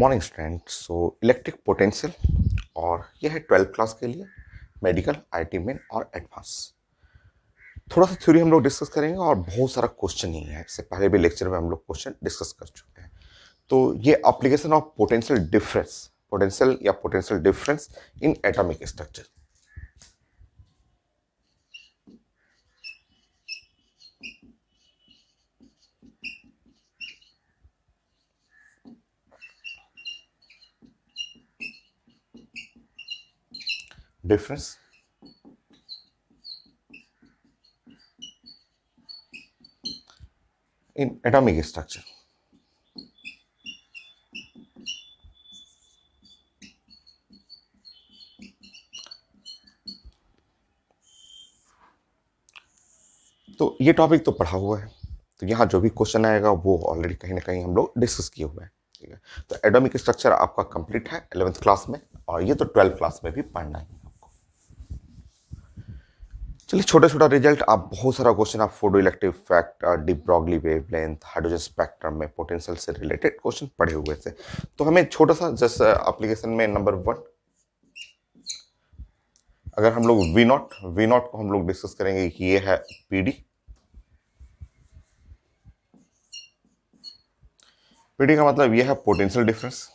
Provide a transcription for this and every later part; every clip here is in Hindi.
Morning student. इलेक्ट्रिक पोटेंशियल और यह है 12th क्लास के लिए मेडिकल आईटी मेन और एडवांस। थोड़ा सा थ्योरी हम लोग डिस्कस करेंगे और बहुत सारा क्वेश्चन ही है। इससे पहले भी लेक्चर में हम लोग क्वेश्चन डिस्कस कर चुके हैं। तो ये application of potential difference in atomic structure. Difference in atomic structure. तो ये टॉपिक तो पढ़ा हुआ है, तो यहाँ जो भी क्वेश्चन आएगा वो ऑलरेडी कहीं ना कहीं हम लोग डिस्कस किए हुए हैं। ठीक है, तो एटॉमिक स्ट्रक्चर आपका कंप्लीट है 11th क्लास में, और ये तो 12th क्लास में भी पढ़ना है आपको। चलिए छोटा छोटा रिजल्ट। आप बहुत सारा क्वेश्चन आप photo electric effect, D Broglie wavelength, hydrogen spectrum में पोटेंशियल से रिलेटेड क्वेश्चन पढ़े हुए थे। तो हमें छोटा सा जस्ट एप्लीकेशन में नंबर 1, अगर हम लोग वी नॉट को हम लोग डिस्कस करेंगे कि ये है पीडी का मतलब ये है पोटेंशियल डिफरेंस।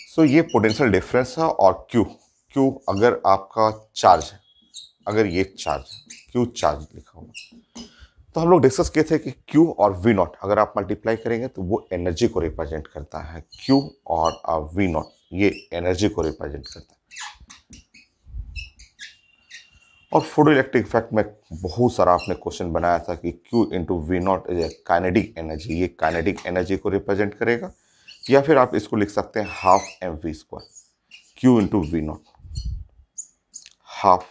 सो ये पोटेंशियल डिफरेंस है। और क्यू अगर आपका चार्ज है, अगर ये चार्ज क्यू चार्ज लिखा हुआ, तो हम लोग डिस्कस किए थे कि क्यू और वी नॉट अगर आप मल्टीप्लाई करेंगे तो वो एनर्जी को रिप्रेजेंट करता है। क्यू और वी नॉट ये एनर्जी को रिप्रेजेंट करता है। और फोटो इलेक्ट्रिक इफेक्ट में बहुत सारा आपने क्वेश्चन बनाया था कि Q into V naught is a kinetic energy, ये काइनेटिक एनर्जी को रिप्रेजेंट करेगा। या फिर आप इसको लिख सकते हैं half M we square, Q into V naught half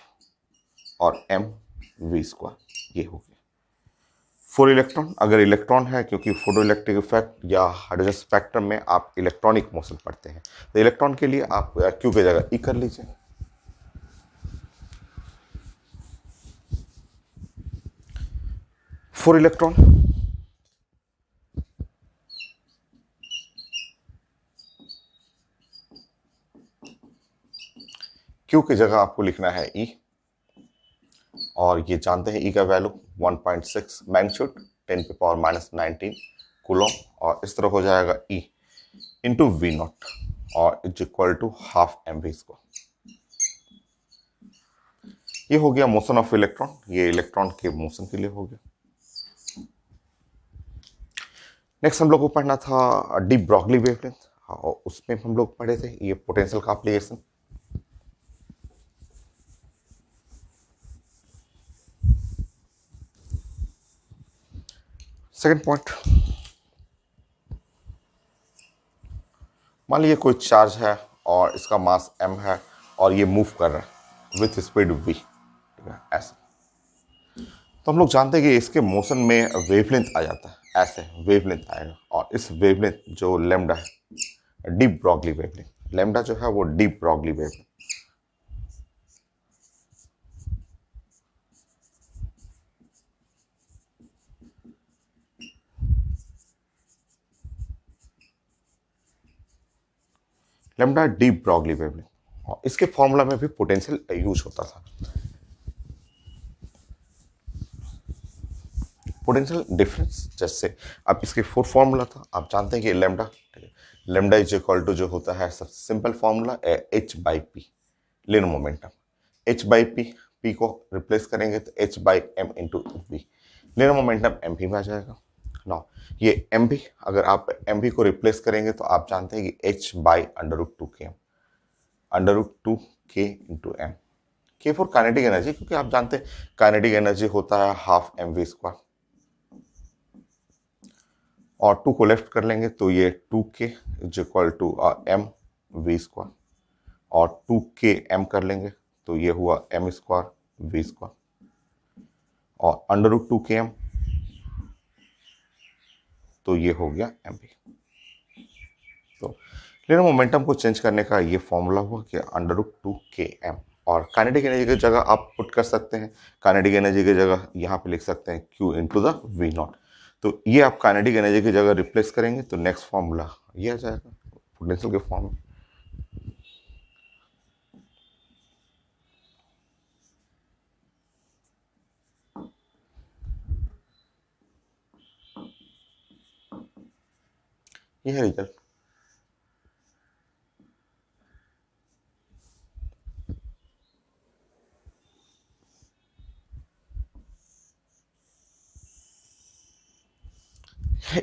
और एम वी स्क्वायर, ये हो गया। फॉर इलेक्ट्रॉन, अगर इलेक्ट्रॉन है, क्योंकि फोटो इलेक्ट्रिक इफेक्ट या हाइड्रोजन स्पेक्ट्रम में आप इलेक्ट्रॉनिक मोशन पढ़ते हैं, तो इलेक्ट्रॉन के लिए आप क्यू की जगह ई कर लीजिए। फॉर इलेक्ट्रॉन क्यू की जगह आपको लिखना है ई, और ये जानते हैं ई का वैल्यू 1.6 मैग्नीट्यूड 10⁻⁻19 कूलम, और इस तरह हो जाएगा ई इंटू वी नॉट और is equal to half M we square. ये हो गया मोशन ऑफ इलेक्ट्रॉन, ये इलेक्ट्रॉन के मोशन के लिए हो गया। नेक्स्ट हम लोग को पढ़ना था डी ब्रॉगली वेवलेंथ, और उसमें हम लोग पढ़े थे ये पोटेंशियल का एप्लीकेशन। सेकंड पॉइंट, मान लीजिए कोई चार्ज है और इसका मास m है और ये मूव कर रहा है विथ स्पीड v, ऐसे। तो हम लोग जानते हैं कि इसके मोशन में वेवलेंथ आ जाता है, ऐसे वेवलेंथ आएगा, और इस वेवलेंथ जो लेमडा है, डी ब्रॉगली वेवलेंथ, लेमडा जो है वो D Broglie wavelength. Lambda D Broglie wavelength, और इसके फॉर्मूला में भी पोटेंशियल यूज होता था। पोटेंशियल डिफरेंस जैसे अब इसके 4 फॉर्मूला था, आप जानते हैं कि लेमडा इज इक्वल टू जो होता है सबसे simple formula h by p, linear momentum. H by p को रिप्लेस करेंगे तो h by m into v, linear momentum m भी में आ जाएगा ना। ये एम भी, अगर आप एम भी को रिप्लेस करेंगे तो आप जानते हैं कि एच बाई √2 के एम, √2 के इंटू एम। के फॉर काइनेटिक एनर्जी, क्योंकि आप जानते हैं काइनेटिक एनर्जी होता है हाफ एम वी स्क्वायर, और 2 को लेफ्ट कर लेंगे तो ये 2k is equal to m we square, और 2k m कर लेंगे तो ये हुआ m स्क्वायर वी स्क्वायर, और √2km तो ये हो गया एम वी। तो लिनियर मोमेंटम को चेंज करने का ये फॉर्मूला हुआ कि √2km और काइनेटिक एनर्जी की जगह आप पुट कर सकते हैं, काइनेटिक एनर्जी की जगह यहाँ पे लिख सकते हैं Q into the v naught. तो ये आप काइनेटिक एनर्जी की जगह रिप्लेस करेंगे तो नेक्स्ट फॉर्मूला ये आ जाएगा पोटेंशियल के फॉर्म में। ये है रिजल्ट।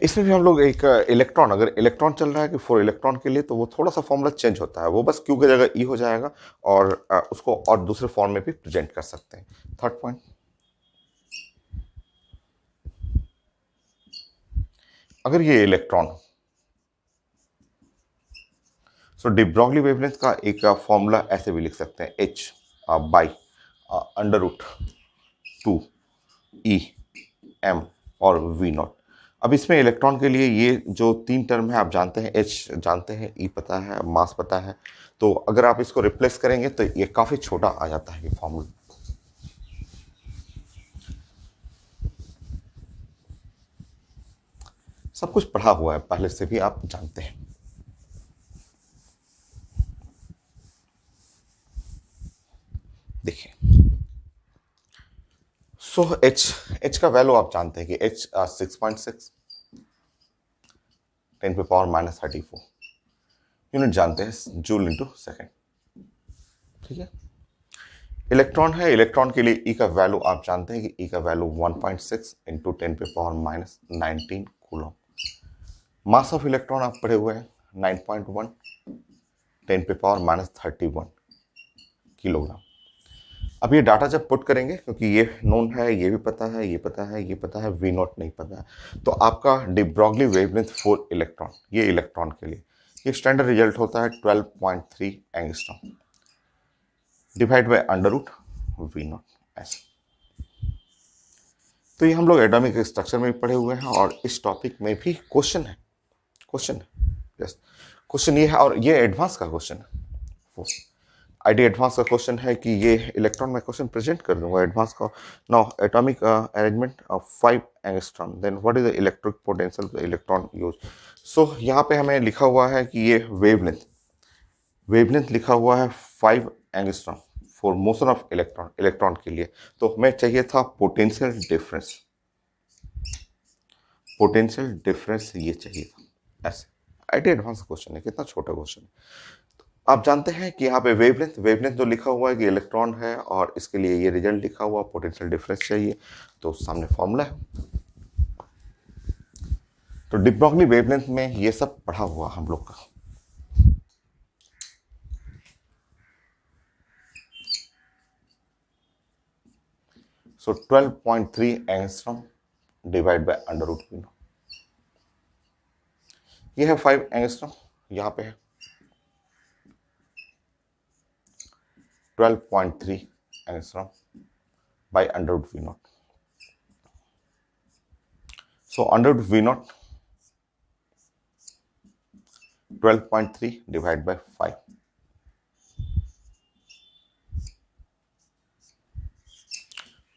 इसमें भी हम लोग एक इलेक्ट्रॉन, अगर इलेक्ट्रॉन चल रहा है कि फॉर इलेक्ट्रॉन के लिए, तो वो थोड़ा सा फॉर्मूला चेंज होता है, वो बस क्यू की जगह ई हो जाएगा और उसको और दूसरे फॉर्म में भी प्रेजेंट कर सकते हैं। थर्ड पॉइंट, अगर ये electron, so de Broglie wavelength का एक फॉर्मूला ऐसे भी लिख सकते हैं H by under root 2 E m और वी नॉट। अब इसमें इलेक्ट्रॉन के लिए ये जो तीन टर्म है आप जानते हैं, H जानते हैं, E पता है, मास पता है, तो अगर आप इसको रिप्लेस करेंगे तो ये काफ़ी छोटा आ जाता है ये फॉर्मूला। सब कुछ पढ़ा हुआ है पहले से भी, आप जानते हैं। देखिए, सो H का वैल्यू आप जानते हैं कि H 6.6 10⁻⁻34 यूनिट जानते हैं, जूल इंटू सेकेंड। ठीक है, इलेक्ट्रॉन है, इलेक्ट्रॉन के लिए ई का वैल्यू आप जानते हैं कि ई का value 1.6 into 10⁻⁻19 coulomb. Mass of electron आप पढ़े हुए हैं 9.1 10⁻31 किलोग्राम। अब ये डाटा जब पुट करेंगे, क्योंकि ये नोन है, ये भी पता है, ये पता है, ये पता है, वी नॉट नहीं पता है, तो आपका de Broglie wavelength for electron, ये इलेक्ट्रॉन के लिए ये स्टैंडर्ड रिजल्ट होता है 12.3 angstrom divide by under root v naught ऐसे। तो ये हम लोग एटॉमिक स्ट्रक्चर में भी पढ़े हुए हैं और इस टॉपिक में भी क्वेश्चन है, क्वेश्चन है, यस क्वेश्चन ये है, और ये एडवांस का क्वेश्चन है। आईडी एडवांस का क्वेश्चन है कि ये इलेक्ट्रॉन में क्वेश्चन प्रेजेंट कर दूंगा एडवांस का। Now atomic arrangement of 5 angstrom, then what is the electric potential of the electron use. So यहाँ पे हमें लिखा हुआ है कि ये वेवलेंथ, वेवलेंथ लिखा हुआ है 5 angstrom for motion of electron, electron के लिए। तो हमें चाहिए था पोटेंशियल डिफरेंस, पोटेंशियल डिफरेंस ये चाहिए था ऐसे। आईटी एडवांस क्वेश्चन है, कितना छोटा क्वेश्चन है। आप जानते हैं कि यहाँ पे वेवलेंथ, वेवलेंथ जो लिखा हुआ है कि इलेक्ट्रॉन है और इसके लिए ये रिजल्ट लिखा हुआ पोटेंशियल डिफरेंस चाहिए, तो सामने फॉर्मूला है। तो डी ब्रॉगली वेवलेंथ में ये सब पढ़ा हुआ हम लोग का। So 12.3 angstrom divide by under root v naught, ये है 5 एंगस्ट्रॉम, यहाँ पे है 12.3 angstrom by under root v naught. So under root v naught 12.3 divide by 5,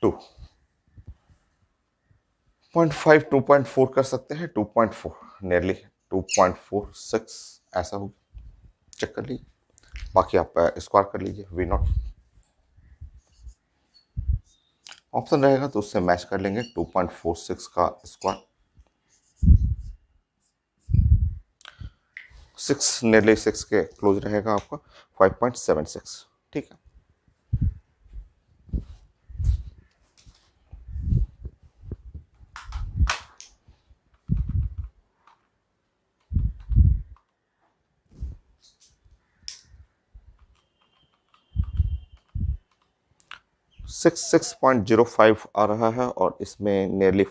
2.5 2.4 कर सकते हैं, 2.4 नियरली 2.46 ऐसा हो, चेक कर लीजिए, बाकी आप स्क्वायर कर लीजिए वी नॉट। ऑप्शन रहेगा तो उससे मैच कर लेंगे, 2.46 का स्क्वायर 6 नियरली 6 के क्लोज रहेगा आपका 5.76। ठीक है, सिक्स 6.05 आ रहा है और इसमें नियरली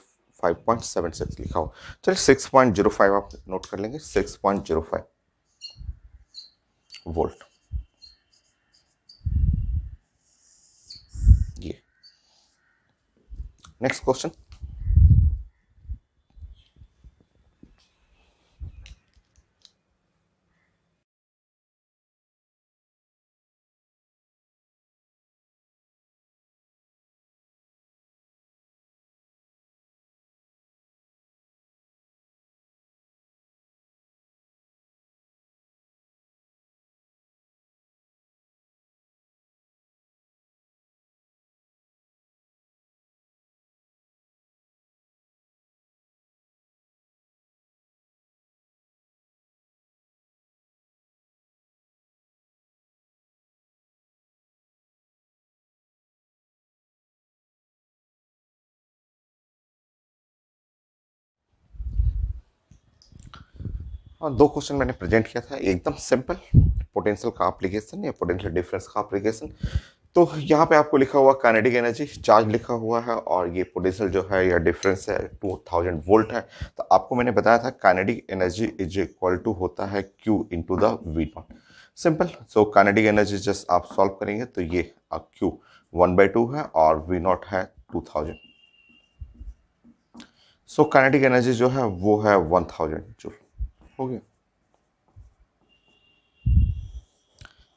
5.76 लिखा हो। चलिए 6.05 आप नोट कर लेंगे, 6.05 वोल्ट। ये नेक्स्ट क्वेश्चन, और दो क्वेश्चन मैंने प्रेजेंट किया था, एकदम सिंपल, पोटेंशियल का एप्लीकेशन या पोटेंशियल डिफरेंस का एप्लीकेशन। तो यहाँ पे आपको लिखा हुआ काइनेटिक एनर्जी चार्ज लिखा हुआ है, और ये पोटेंशियल जो है या डिफरेंस है 2000 वोल्ट है। तो आपको मैंने बताया था kinetic energy is equal to होता है Q into the v naught. Simple. So kinetic energy just आप सॉल्व करेंगे तो ये Q 1/2 है और वी नॉट है 2000। सो काइनेटिक एनर्जी जो है वो है 1000 जूल। हो गया,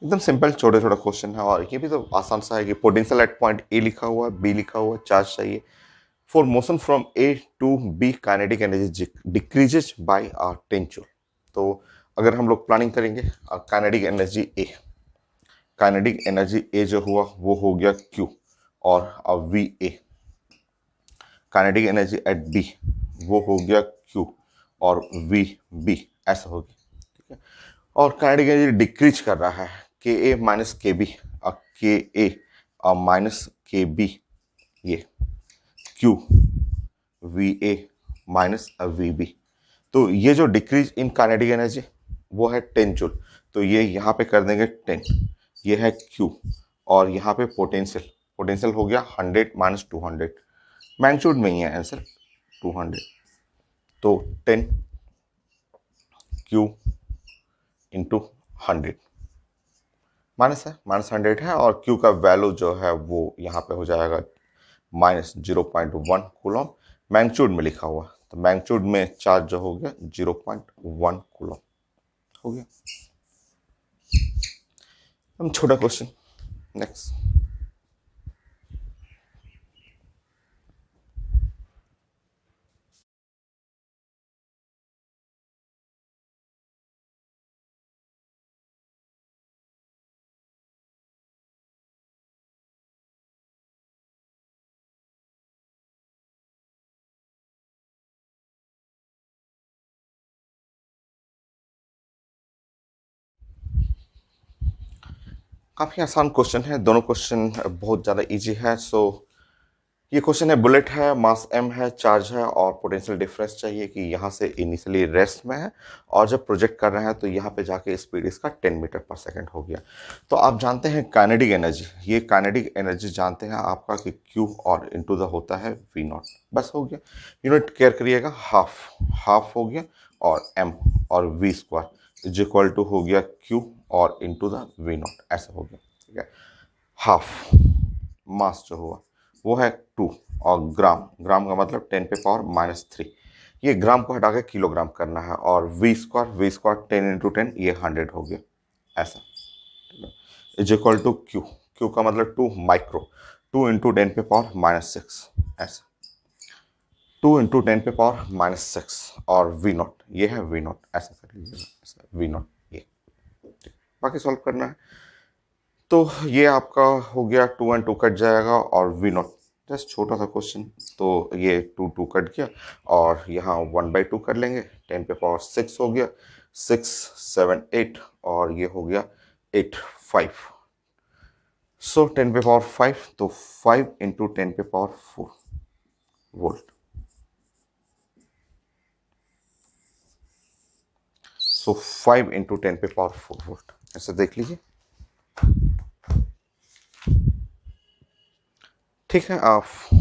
एकदम सिंपल छोटा छोटा क्वेश्चन है। और ये भी तो आसान सा है कि पोटेंशियल एट पॉइंट ए लिखा हुआ है, बी लिखा हुआ है, चार्ज चाहिए। For motion from A to B kinetic energy decreases by 10 joule. तो अगर हम लोग प्लानिंग करेंगे काइनेटिक एनर्जी ए जो हुआ वो हो गया Q, और v A kinetic energy at B वो हो गया Q और वी बी, ऐसा हो गया। ठीक है, और काइनेटिक एनर्जी डिक्रीज कर रहा है के A minus K B, K A minus K B, ये Q V A minus V B. तो ये जो डिक्रीज इन काइनेटिक एनर्जी वो है 10 जूल। तो ये यहाँ पे कर देंगे 10, ये है Q, और यहाँ पे पोटेंशियल पोटेंशियल हो गया 100 माइनस 200, मैग्नीट्यूड में ही है आंसर 200। तो 10 Q इंटू 100 माइनस है, माइनस 100 है, और Q का वैल्यू जो है वो यहाँ पे हो जाएगा माइनस 0.1 कूलम, मैग्नीट्यूड में लिखा हुआ। तो मैग्नीट्यूड में चार्ज जो हो गया 0.1 कूलम। हो गया, हम छोटा क्वेश्चन नेक्स्ट। काफी आसान क्वेश्चन है, दोनों क्वेश्चन बहुत ज्यादा इजी है। सो ये क्वेश्चन है, बुलेट है, मास m है, चार्ज है, और पोटेंशियल डिफरेंस चाहिए कि यहाँ से इनिशियली रेस्ट में है और जब प्रोजेक्ट कर रहे हैं तो यहाँ पे जाके स्पीड इसका 10 मीटर पर सेकंड हो गया। तो आप जानते हैं काइनेटिक एनर्जी, ये काइनेटिक एनर्जी जानते हैं आपका कि Q और इंटू द होता है V नॉट। बस हो गया, यूनिट केयर करिएगा, हाफ हाफ हो गया, और m और V square is equal to हो गया Q और इंटू द V नॉट, ऐसा हो गया। ठीक है, हाफ मास जो हुआ वो है 2, और ग्राम, ग्राम का मतलब 10 पे पावर माइनस 3, ये ग्राम को हटा के किलोग्राम करना है, और वी स्क्वायर 10 इंटू 10 ये 100 हो गया, ऐसा is equal to Q, Q का मतलब 2 माइक्रो, 2 इंटू 10 पे पावर माइनस 6, ऐसा 2 इंटू 10 पे पावर माइनस 6, और वी नॉट ये है वी नॉट, ऐसा कर लीजिएगा, ऐसा वी नॉट ये। बाकी सॉल्व करना है। तो ये आपका हो गया, 2 एंड 2 कट जाएगा, और वी नॉट जस्ट छोटा सा क्वेश्चन, तो ये 2 2 कट गया, और यहाँ 1/2 कर लेंगे, 10 पे पावर 6 हो गया, 6 7 8, और ये हो गया 8 5। सो 10 पे पावर 5, तो 5 इंटू 10 पे पावर 4 वोल्ट। सो 5 इंटू 10 पे पावर 4 वोल्ट, ऐसे देख लीजिए। ठीक है,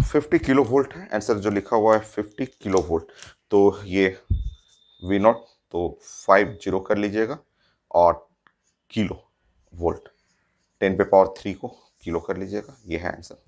50 किलो वोल्ट है आंसर जो लिखा हुआ है, 50 किलो वोल्ट। तो ये वी नॉट, तो 5 जीरो कर लीजिएगा, और किलो वोल्ट 10 पे पावर 3 को किलो कर लीजिएगा, ये है आंसर।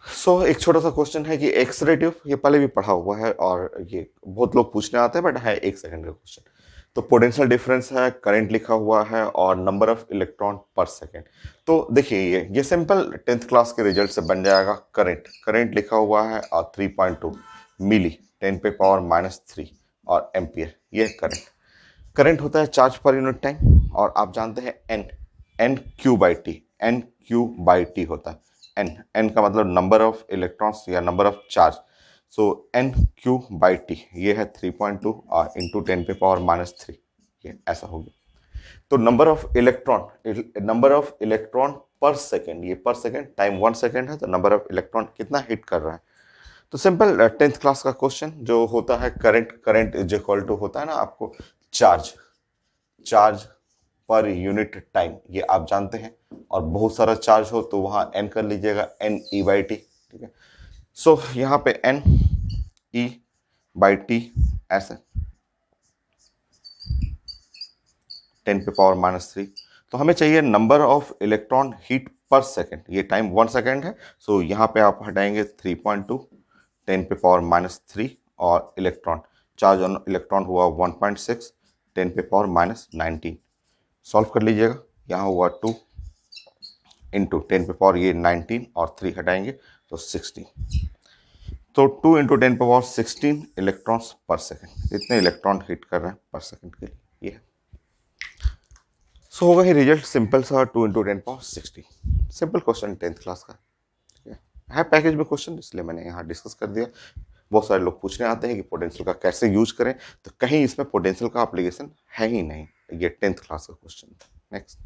सो एक छोटा सा क्वेश्चन है कि एक्सरेटिव, ये पहले भी पढ़ा हुआ है और ये बहुत लोग पूछने आते हैं, बट है 1 सेकंड का क्वेश्चन। तो पोटेंशियल डिफरेंस है, करंट लिखा हुआ है, और नंबर ऑफ इलेक्ट्रॉन पर सेकंड। तो देखिए ये सिंपल 10th क्लास के रिजल्ट से बन जाएगा। करंट करंट लिखा हुआ है, और 3.2 मिली 10 पे पावर माइनस 3, और एम्पियर, ये करंट। करंट होता है चार्ज पर यूनिट टाइम, और आप जानते हैं एन, एन क्यू होता है। एन का मतलब नंबर ऑफ इलेक्ट्रॉन्स या number of charge. So N/Q/T ये है 3.2 और इंटू 10 पे पावर माइनस 3, ये ऐसा हो गया। तो नंबर ऑफ इलेक्ट्रॉन पर सेकेंड, ये पर सेकेंड टाइम 1 सेकेंड है, तो नंबर ऑफ इलेक्ट्रॉन कितना हिट कर रहा है, तो सिंपल 10th क्लास का क्वेश्चन जो होता है, करंट इज इक्वल टू होता है ना आपको charge, charge per unit time, ये आप जानते हैं। और बहुत सारा चार्ज हो तो वहां एन कर लीजिएगा, एन ई बाई टी, ठीक है। सो यहाँ पे एन ई बाई टी ऐसे 10⁻³ तो हमें चाहिए नंबर ऑफ इलेक्ट्रॉन हीट पर सेकेंड, ये टाइम 1 सेकेंड है। सो यहाँ पे आप हटाएंगे 3.2 10⁻³ और इलेक्ट्रॉन, चार्ज ऑन इलेक्ट्रॉन हुआ 1.6 10⁻19। सॉल्व कर लीजिएगा, यहाँ हुआ 2 इंटू 10⁻19 और 3 हटाएंगे तो 16। तो 2 इंटू 10⁻16 इलेक्ट्रॉन्स पर सेकेंड, इतने इलेक्ट्रॉन हिट कर रहे हैं पर सेकेंड के लिए, ये है। सो होगा ही रिजल्ट सिंपल सा 2 into 10⁻60। Simple question 10th class का, ठीक है पैकेज में क्वेश्चन, इसलिए मैंने यहाँ डिस्कस कर दिया। बहुत सारे लोग पूछने आते हैं कि पोटेंशियल का कैसे यूज करें, तो कहीं इसमें पोटेंशियल का एप्लीकेशन है ही नहीं, ये 10th क्लास का क्वेश्चन। नेक्स्ट,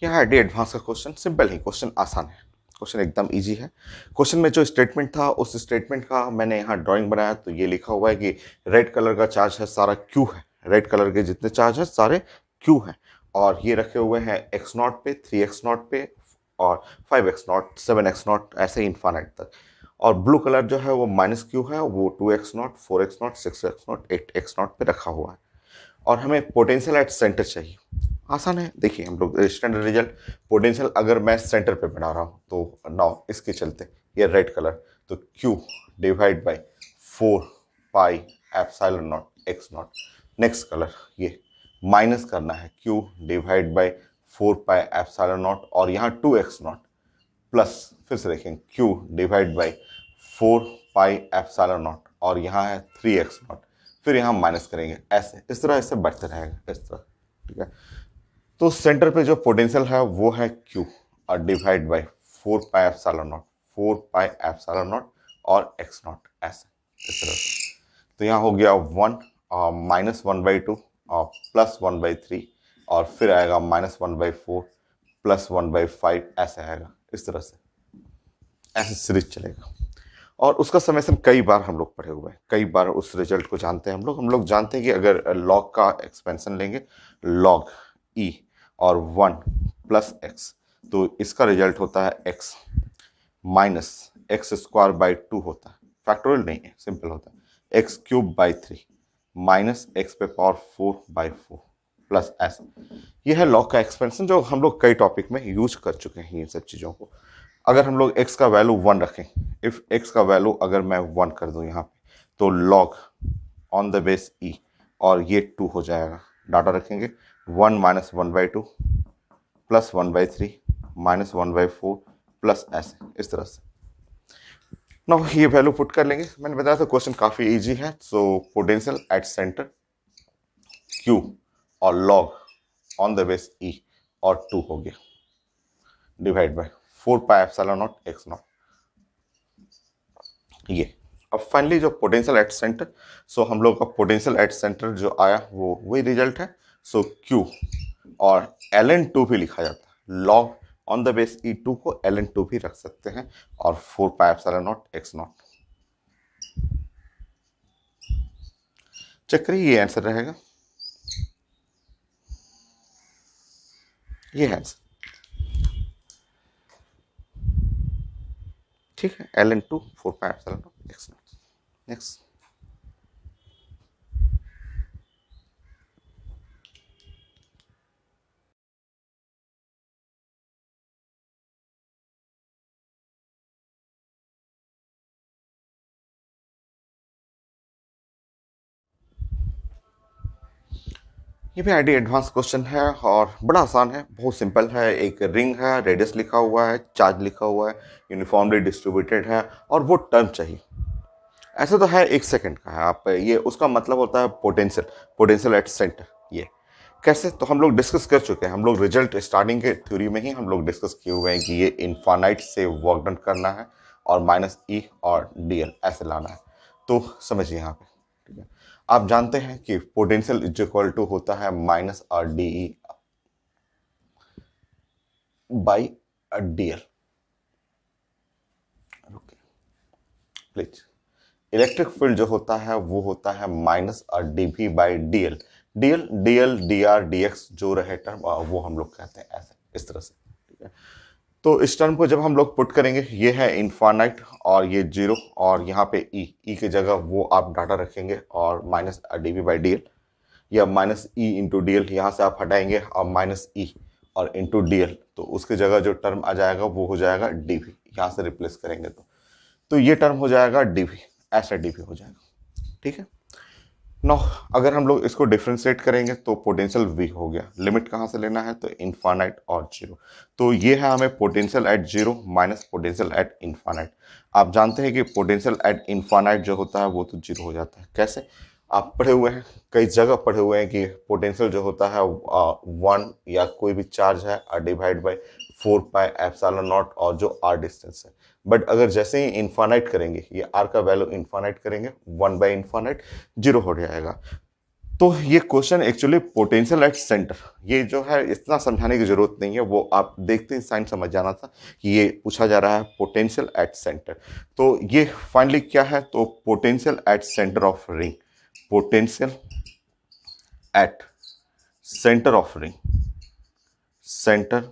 यहाँ डी एडवांस का क्वेश्चन सिंपल ही, क्वेश्चन आसान है, क्वेश्चन एकदम इजी है। क्वेश्चन में जो स्टेटमेंट था उस स्टेटमेंट का मैंने यहाँ ड्राइंग बनाया, तो ये लिखा हुआ है कि रेड कलर का चार्ज है सारा क्यू है, रेड कलर के जितने चार्ज है सारे क्यू हैं, और ये रखे हुए हैं x0 पे, 3x0 पे और 5x0 7x0 ऐसे ही इन्फानाइट तक। और ब्लू कलर जो है वो माइनस क्यू है, वो 2x0 4x0 6x0 8x0 पे रखा हुआ है। और हमें पोटेंशियल एट सेंटर चाहिए। आसान है, देखिए हम लोग स्टैंडर्ड रिजल्ट, पोटेंशियल अगर मैं सेंटर पे बना रहा हूँ तो नाउ इसके चलते ये रेड कलर, तो Q divide by 4 pi epsilon not x0। Next colour ये माइनस करना है, Q divide by 4 pi epsilon naught और यहाँ 2x0 प्लस फिर से देखें Q divide by 4 pi epsilon naught और यहाँ है 3x0, फिर यहाँ माइनस करेंगे, ऐसे इस तरह इससे बढ़ते रहेगा इस तरह, ठीक है। तो सेंटर पे जो पोटेंशियल है वो है Q और divide by 4 pi epsilon not, 4 pi epsilon naught और x0 ऐसे इस तरह से। तो यहाँ हो गया 1 -1/2 और +1/3 और फिर आएगा -1/4 +1/5 ऐसे आएगा, इस तरह से ऐसे सीरीज चलेगा। और उसका समेशन कई बार हम लोग पढ़े हुए हैं, कई बार उस रिजल्ट को जानते हैं हम लोग जानते हैं कि अगर लॉग का एक्सपेंशन लेंगे, लॉग ई और 1 प्लस एक्स, तो इसका रिजल्ट होता है x माइनस x²/2 होता है, फैक्टोरियल नहीं है, सिंपल होता है x³/3 minus x⁴/4 plus s। ये है लॉग का एक्सपेंशन जो हम लोग कई टॉपिक में यूज कर चुके हैं इन सब चीज़ों को। अगर हम लोग x का वैल्यू 1 रखें, इफ x का वैल्यू अगर मैं 1 कर दूं यहाँ पे, तो log on the base e और ये 2 हो जाएगा, डाटा रखेंगे 1 - 1/2 प्लस 1/3 माइनस 1/4 प्लस ऐसे इस तरह से। ना ये वैल्यू पुट कर लेंगे, मैंने बताया था क्वेश्चन काफ़ी इजी है। सो पोटेंशियल एट सेंटर Q और log on the base E और 2 हो गया divide by 4 pi epsilon not x0। ये अब फाइनली जो पोटेंशियल एट सेंटर, सो हम लोग का पोटेंशियल एट सेंटर जो आया वो वही रिजल्ट है। सो Q और ln2 भी लिखा जाता है, log on the base E2 को ln2 भी रख सकते हैं और 4 pi epsilon not x0। Check करिए, ये आंसर रहेगा, ये है आंसर, ठीक है। ln2 4 pi epsilon not x0। Next, ये भी आईडी एडवांस क्वेश्चन है और बड़ा आसान है, बहुत सिंपल है। एक रिंग है, रेडियस लिखा हुआ है, चार्ज लिखा हुआ है, यूनिफॉर्मली डिस्ट्रीब्यूटेड है और वो टर्म चाहिए। ऐसा तो है 1 सेकंड का है, आप ये उसका मतलब होता है पोटेंशियल, पोटेंशियल एट सेंटर। ये कैसे, तो हम लोग डिस्कस कर चुके हैं, हम लोग रिजल्ट स्टार्टिंग के थ्योरी में ही हम लोग डिस्कस किए हुए हैं कि ये इनफाइनाइट से वर्क डन करना है और माइनस ई और डीएल ऐसे लाना है। तो समझिए यहाँ पे, ठीक है, आप जानते हैं कि पोटेंशियल इज इक्वल टू होता है minus r d E by dl. Please, electric field जो होता है वो होता है माइनस और dV by dl. Dl dl d r d x जो रहे टर्म वो हम लोग कहते हैं ऐसे इस तरह से, ठीक है। तो इस टर्म को जब हम लोग पुट करेंगे, ये है इनफाइनाइट और ये जीरो, और यहाँ पे ई की जगह वो आप डाटा रखेंगे और माइनस डीवी बाई डीएल, या माइनस ई इंटू डीएल यहाँ से आप हटाएंगे और माइनस ई और इंटू डीएल, तो उसकी जगह जो टर्म आ जाएगा वो हो जाएगा डीवी, यहाँ से रिप्लेस करेंगे तो ये टर्म हो जाएगा डीवी, ऐसा डीवी हो जाएगा, ठीक है। नो, अगर हम लोग इसको डिफ्रेंशिएट करेंगे तो पोटेंशियल वी हो गया, लिमिट कहाँ से लेना है तो इनफाइनाइट और जीरो, तो ये है हमें potential at zero minus potential at infinite. आप जानते हैं कि पोटेंशियल एट इनफाइनाइट जो होता है वो तो जीरो हो जाता है। कैसे, आप पढ़े हुए हैं, कई जगह पढ़े हुए हैं कि पोटेंशियल जो होता है वन या कोई भी चार्ज है divide by 4 pi epsilon naught और जो आर डिस्टेंस है। बट अगर जैसे ही इनफाइनाइट करेंगे, ये आर का वैल्यू इनफाइनाइट करेंगे, 1/इनफाइनाइट जीरो हो जाएगा। तो ये question actually potential at centre, ये जो है इतना समझाने की जरूरत नहीं है, वो आप देखते ही साइन समझ जाना था कि ये पूछा जा रहा है पोटेंशियल एट सेंटर। तो ये फाइनली क्या है, तो potential at centre of ring, potential at centre of ring, centre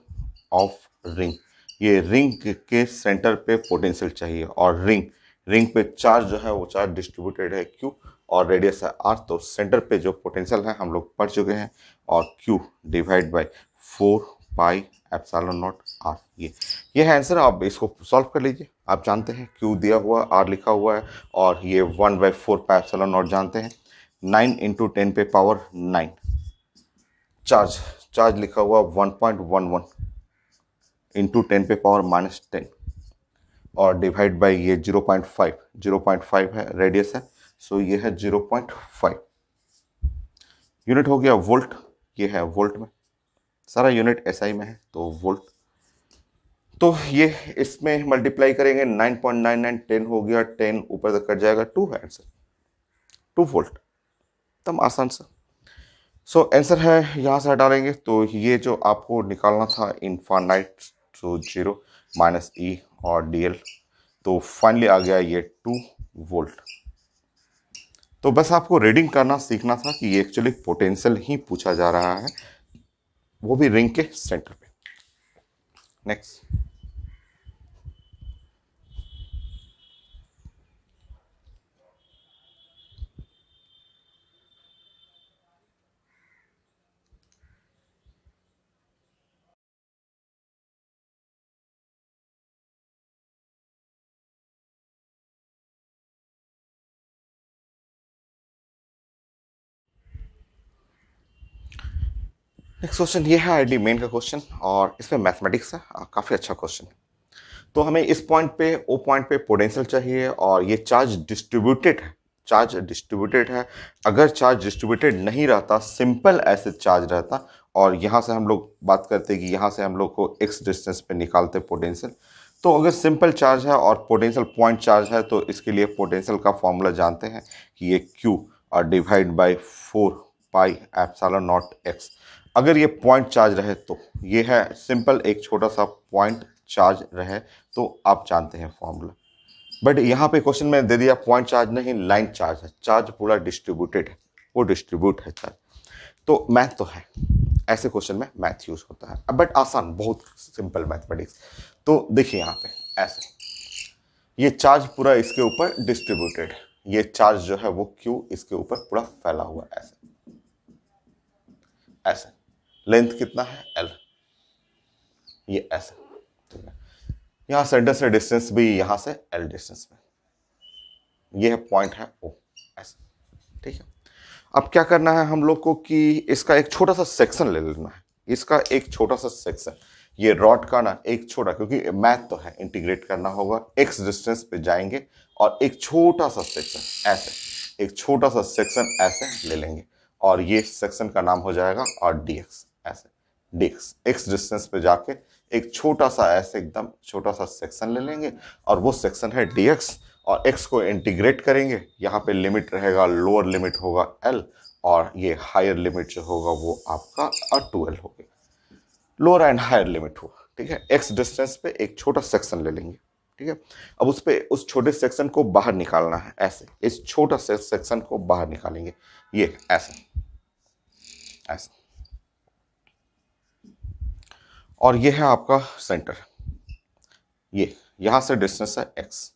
of ring, ये रिंग के सेंटर पे पोटेंशियल चाहिए, और रिंग पे चार्ज जो है वो चार्ज डिस्ट्रीब्यूटेड है Q और रेडियस है R, तो सेंटर पे जो पोटेंशियल है हम लोग पढ़ चुके हैं, और Q divide by 4 pi epsilon not R, ये है आंसर। आप इसको सॉल्व कर लीजिए, आप जानते हैं Q दिया हुआ, R लिखा हुआ है, और ये 1/4 पाई एप्सिलॉन नॉट जानते हैं, 9 इंटू 10 पे पावर 9, चार्ज लिखा हुआ 1.11 इंटू 10 पे पावर -10, और डिवाइड बाई ये 0.5 है, रेडियस है, सो ये है 0.5। यूनिट हो गया वोल्ट, ये है वोल्ट में, सारा यूनिट एसआई में है तो वोल्ट। तो ये इसमें मल्टीप्लाई करेंगे 9.99, 10 हो गया, 10 ऊपर तक कट जाएगा, 2 है आंसर, 2 वोल्ट, तब आसान सा। सो आंसर है, यहाँ से हटाएंगे तो ये जो आपको निकालना था इनफाइनाइट टू जीरो माइनस ई और डीएल, तो फाइनली आ गया ये 2 वोल्ट। तो बस आपको रीडिंग करना सीखना था कि ये एक्चुअली पोटेंशियल ही पूछा जा रहा है, वो भी रिंग के सेंटर पे। नेक्स्ट, क्वेश्चन ये है आईडी मेन का क्वेश्चन, और इसमें मैथमेटिक्स है, काफी अच्छा क्वेश्चन है। तो हमें इस पॉइंट पे, ओ पॉइंट पे पोटेंशियल चाहिए, और ये चार्ज डिस्ट्रीब्यूटेड है, चार्ज डिस्ट्रीब्यूटेड है। अगर चार्ज डिस्ट्रीब्यूटेड नहीं रहता, सिंपल ऐसे चार्ज रहता, और यहाँ से हम लोग बात करते कि यहाँ से हम लोग को एक्स डिस्टेंस पे निकालते पोटेंशियल, तो अगर सिंपल चार्ज है और पोटेंशियल पॉइंट चार्ज है, तो इसके लिए पोटेंशियल का फॉर्मूला जानते हैं कि ये Q और divide by 4 pi epsilon not x. अगर ये पॉइंट चार्ज रहे तो ये है सिंपल, एक छोटा सा पॉइंट चार्ज रहे तो आप जानते हैं फॉर्मूला। बट यहाँ पे क्वेश्चन में दे दिया पॉइंट चार्ज नहीं, लाइन चार्ज है, चार्ज पूरा डिस्ट्रीब्यूटेड है, वो डिस्ट्रीब्यूट है चार्ज, तो मैथ तो है, ऐसे क्वेश्चन में मैथ यूज होता है, बट आसान, बहुत सिंपल मैथमेटिक्स। तो देखिए यहाँ पे ऐसे, ये चार्ज पूरा इसके ऊपर डिस्ट्रीब्यूटेड, ये चार्ज जो है वो Q इसके ऊपर पूरा फैला हुआ है, ऐसे लेंथ कितना है L, ये ऐसे, ठीक है। यहाँ सेंटर से डिस्टेंस भी यहाँ से L डिस्टेंस में, ये है पॉइंट है O, ऐसे, ठीक है। अब क्या करना है हम लोग को कि इसका एक छोटा सा सेक्शन ले लेना है, इसका एक छोटा सा सेक्शन, ये रॉड का ना एक छोटा, क्योंकि मैथ तो है, इंटीग्रेट करना होगा, एक्स डिस्टेंस पे जाएंगे और एक छोटा सा सेक्शन ऐसे, एक छोटा सा सेक्शन ऐसे ले लेंगे, और ये सेक्शन का नाम हो जाएगा और dx, ऐसे dx x डिस्टेंस पे जाके एक छोटा सा ऐसे एकदम छोटा सा सेक्शन ले लेंगे और वो सेक्शन है dx और x को इंटीग्रेट करेंगे। यहाँ पे लिमिट रहेगा, लोअर लिमिट होगा l और ये हायर लिमिट जो होगा वो आपका 2l होगा, लोअर एंड हायर लिमिट होगा। ठीक है, x डिस्टेंस पे एक छोटा सेक्शन ले लेंगे। ठीक है, अब उस पे उस छोटे सेक्शन को बाहर निकालना है, ऐसे इस छोटा सेक्शन को बाहर निकालेंगे, ये ऐसे ऐसे, और ये है आपका सेंटर, ये यहां से डिस्टेंस है x।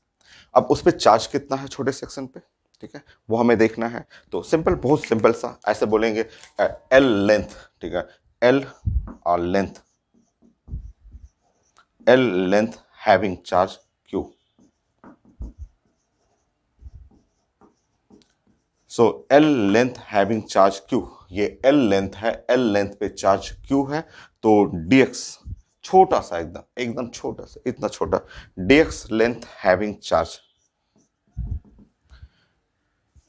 अब उस पे चार्ज कितना है छोटे सेक्शन पे, ठीक है, वो हमें देखना है। तो सिंपल, बहुत सिंपल सा ऐसे बोलेंगे l लेंथ, ठीक है, l और length, l length having charge q। सो L length having charge Q, ये L लेंथ है, L लेंथ पे चार्ज Q है, तो dx छोटा सा एकदम एकदम छोटा सा, इतना छोटा, dx length having charge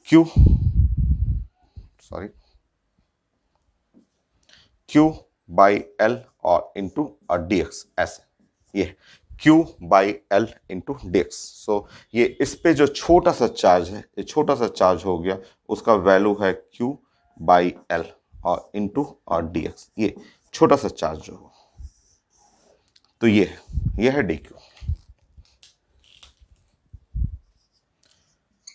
Q, sorry Q by L और इंटू और dx, ऐसे ये Q by L into dx। सो ये इस पे जो छोटा सा चार्ज है, ये छोटा सा चार्ज हो गया, उसका वैल्यू है Q बाई L और इंटू और dx, ये छोटा सा चार्ज जो हो, तो ये है dq।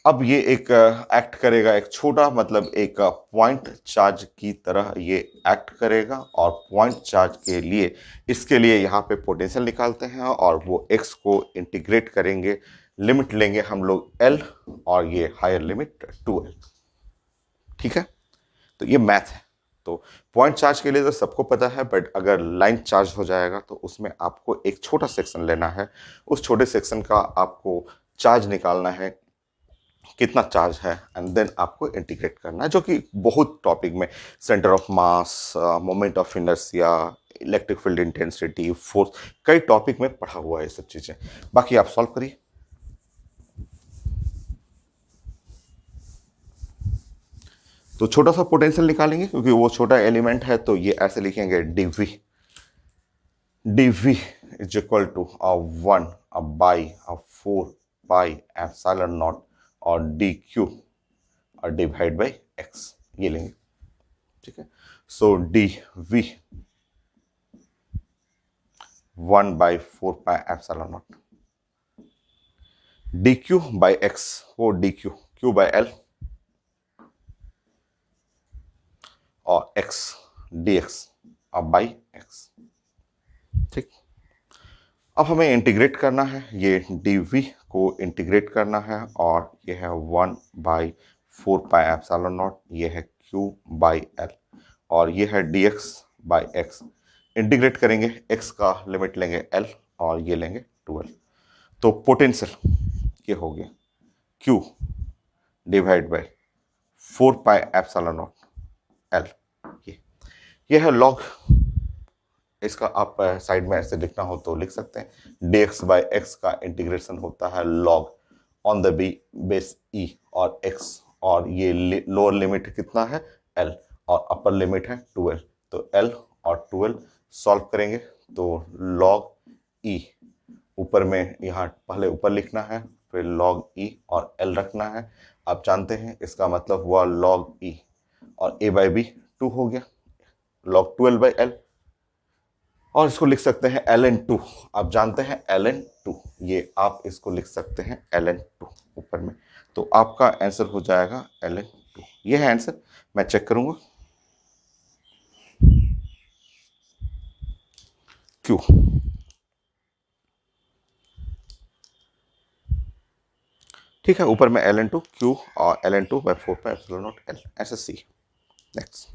अब ये एक एक्ट करेगा, एक छोटा मतलब एक पॉइंट चार्ज की तरह ये एक्ट करेगा, और पॉइंट चार्ज के लिए इसके लिए यहाँ पे पोटेंशियल निकालते हैं और वो x को इंटीग्रेट करेंगे, लिमिट लेंगे हम लोग l और ये हायर लिमिट 2l। ठीक है, तो ये मैथ है। तो पॉइंट चार्ज के लिए तो सबको पता है, बट अगर लाइन चार्ज हो जाएगा तो उसमें आपको एक छोटा सेक्शन लेना है, उस छोटे सेक्शन का आपको चार्ज निकालना है, कितना चार्ज है, एंड देन आपको इंटीग्रेट करना है, जो कि बहुत टॉपिक में centre of mass, moment of inertia, electric field intensity, force, कई टॉपिक में पढ़ा हुआ है ये सब चीजें। बाकी आप सॉल्व करिए। तो छोटा सा पोटेंशियल निकालेंगे क्योंकि वो छोटा एलिमेंट है, तो ये ऐसे लिखेंगे dv, dv is equal to 1 by 4 pi epsilon naught और dq और डिवाइड बाई x, ये लेंगे। ठीक है, so dv 1 by 4 pi epsilon naught, dq by x वो dq, q बाई l और x dx अब बाई x। ठीक, अब हमें इंटीग्रेट करना है, ये dv को इंटीग्रेट करना है, और ये है 1 बाई 4 पाई एप्सिलॉन नॉट, ये है q बाई l और ये है dx बाई x। इंटीग्रेट करेंगे, x का लिमिट लेंगे l और ये लेंगे 2l, तो पोटेंशियल ये हो गया q divide by 4 pi epsilon not l, ये है लॉग। इसका आप साइड में ऐसे लिखना हो तो लिख सकते हैं, dx बाई x का इंटीग्रेशन होता है log on the base e और x, और ये लोअर लिमिट कितना है l और अपर लिमिट है 2l, तो l और 2l सॉल्व करेंगे तो लॉग e, ऊपर में यहाँ पहले ऊपर लिखना है, फिर लॉग e और l रखना है। आप जानते हैं इसका मतलब हुआ लॉग e और a बाई b 2 हो गया, लॉग 12 बाई l, और इसको लिख सकते हैं ln2। आप जानते हैं ln2, ये आप इसको लिख सकते हैं ln2 ऊपर में, तो आपका आंसर हो जाएगा ln2। ये है आंसर, मैं चेक करूंगा क्यों। ठीक है, ऊपर में ln2 q और ln2 by 4 pi epsilon not l, ऐसे सी। नेक्स्ट,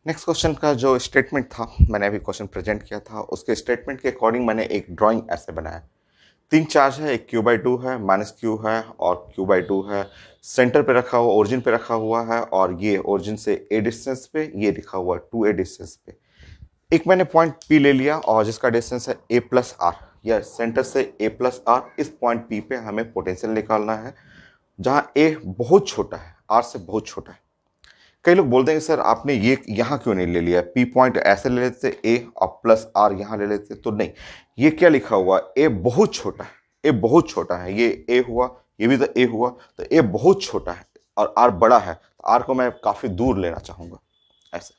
नेक्स्ट क्वेश्चन का जो स्टेटमेंट था, मैंने अभी क्वेश्चन प्रेजेंट किया था, उसके स्टेटमेंट के अकॉर्डिंग मैंने एक ड्राइंग ऐसे बनाया। तीन चार्ज है, एक Q/2 है, माइनस Q है और Q/2 है। सेंटर पे रखा हुआ, ओरिजिन पे रखा हुआ है और ये ओरिजिन से a डिस्टेंस पे, ये लिखा हुआ है 2a डिस्टेंस पे। एक मैंने पॉइंट P ले लिया और जिसका डिस्टेंस है a+r, या सेंटर से a+r। इस पॉइंट P पे हमें पोटेंशियल निकालना है जहां a बहुत छोटा है, r से बहुत छोटा है। कई लोग बोलते हैं सर आपने ये यहाँ क्यों नहीं ले लिया, P पॉइंट ऐसे ले लेते a और प्लस r यहाँ ले लेते। तो नहीं, ये क्या लिखा हुआ, a बहुत छोटा है, a बहुत छोटा है, ये a हुआ, ये भी तो a हुआ, तो a बहुत छोटा है और r बड़ा है, तो r को मैं काफी दूर लेना चाहूंगा ऐसे।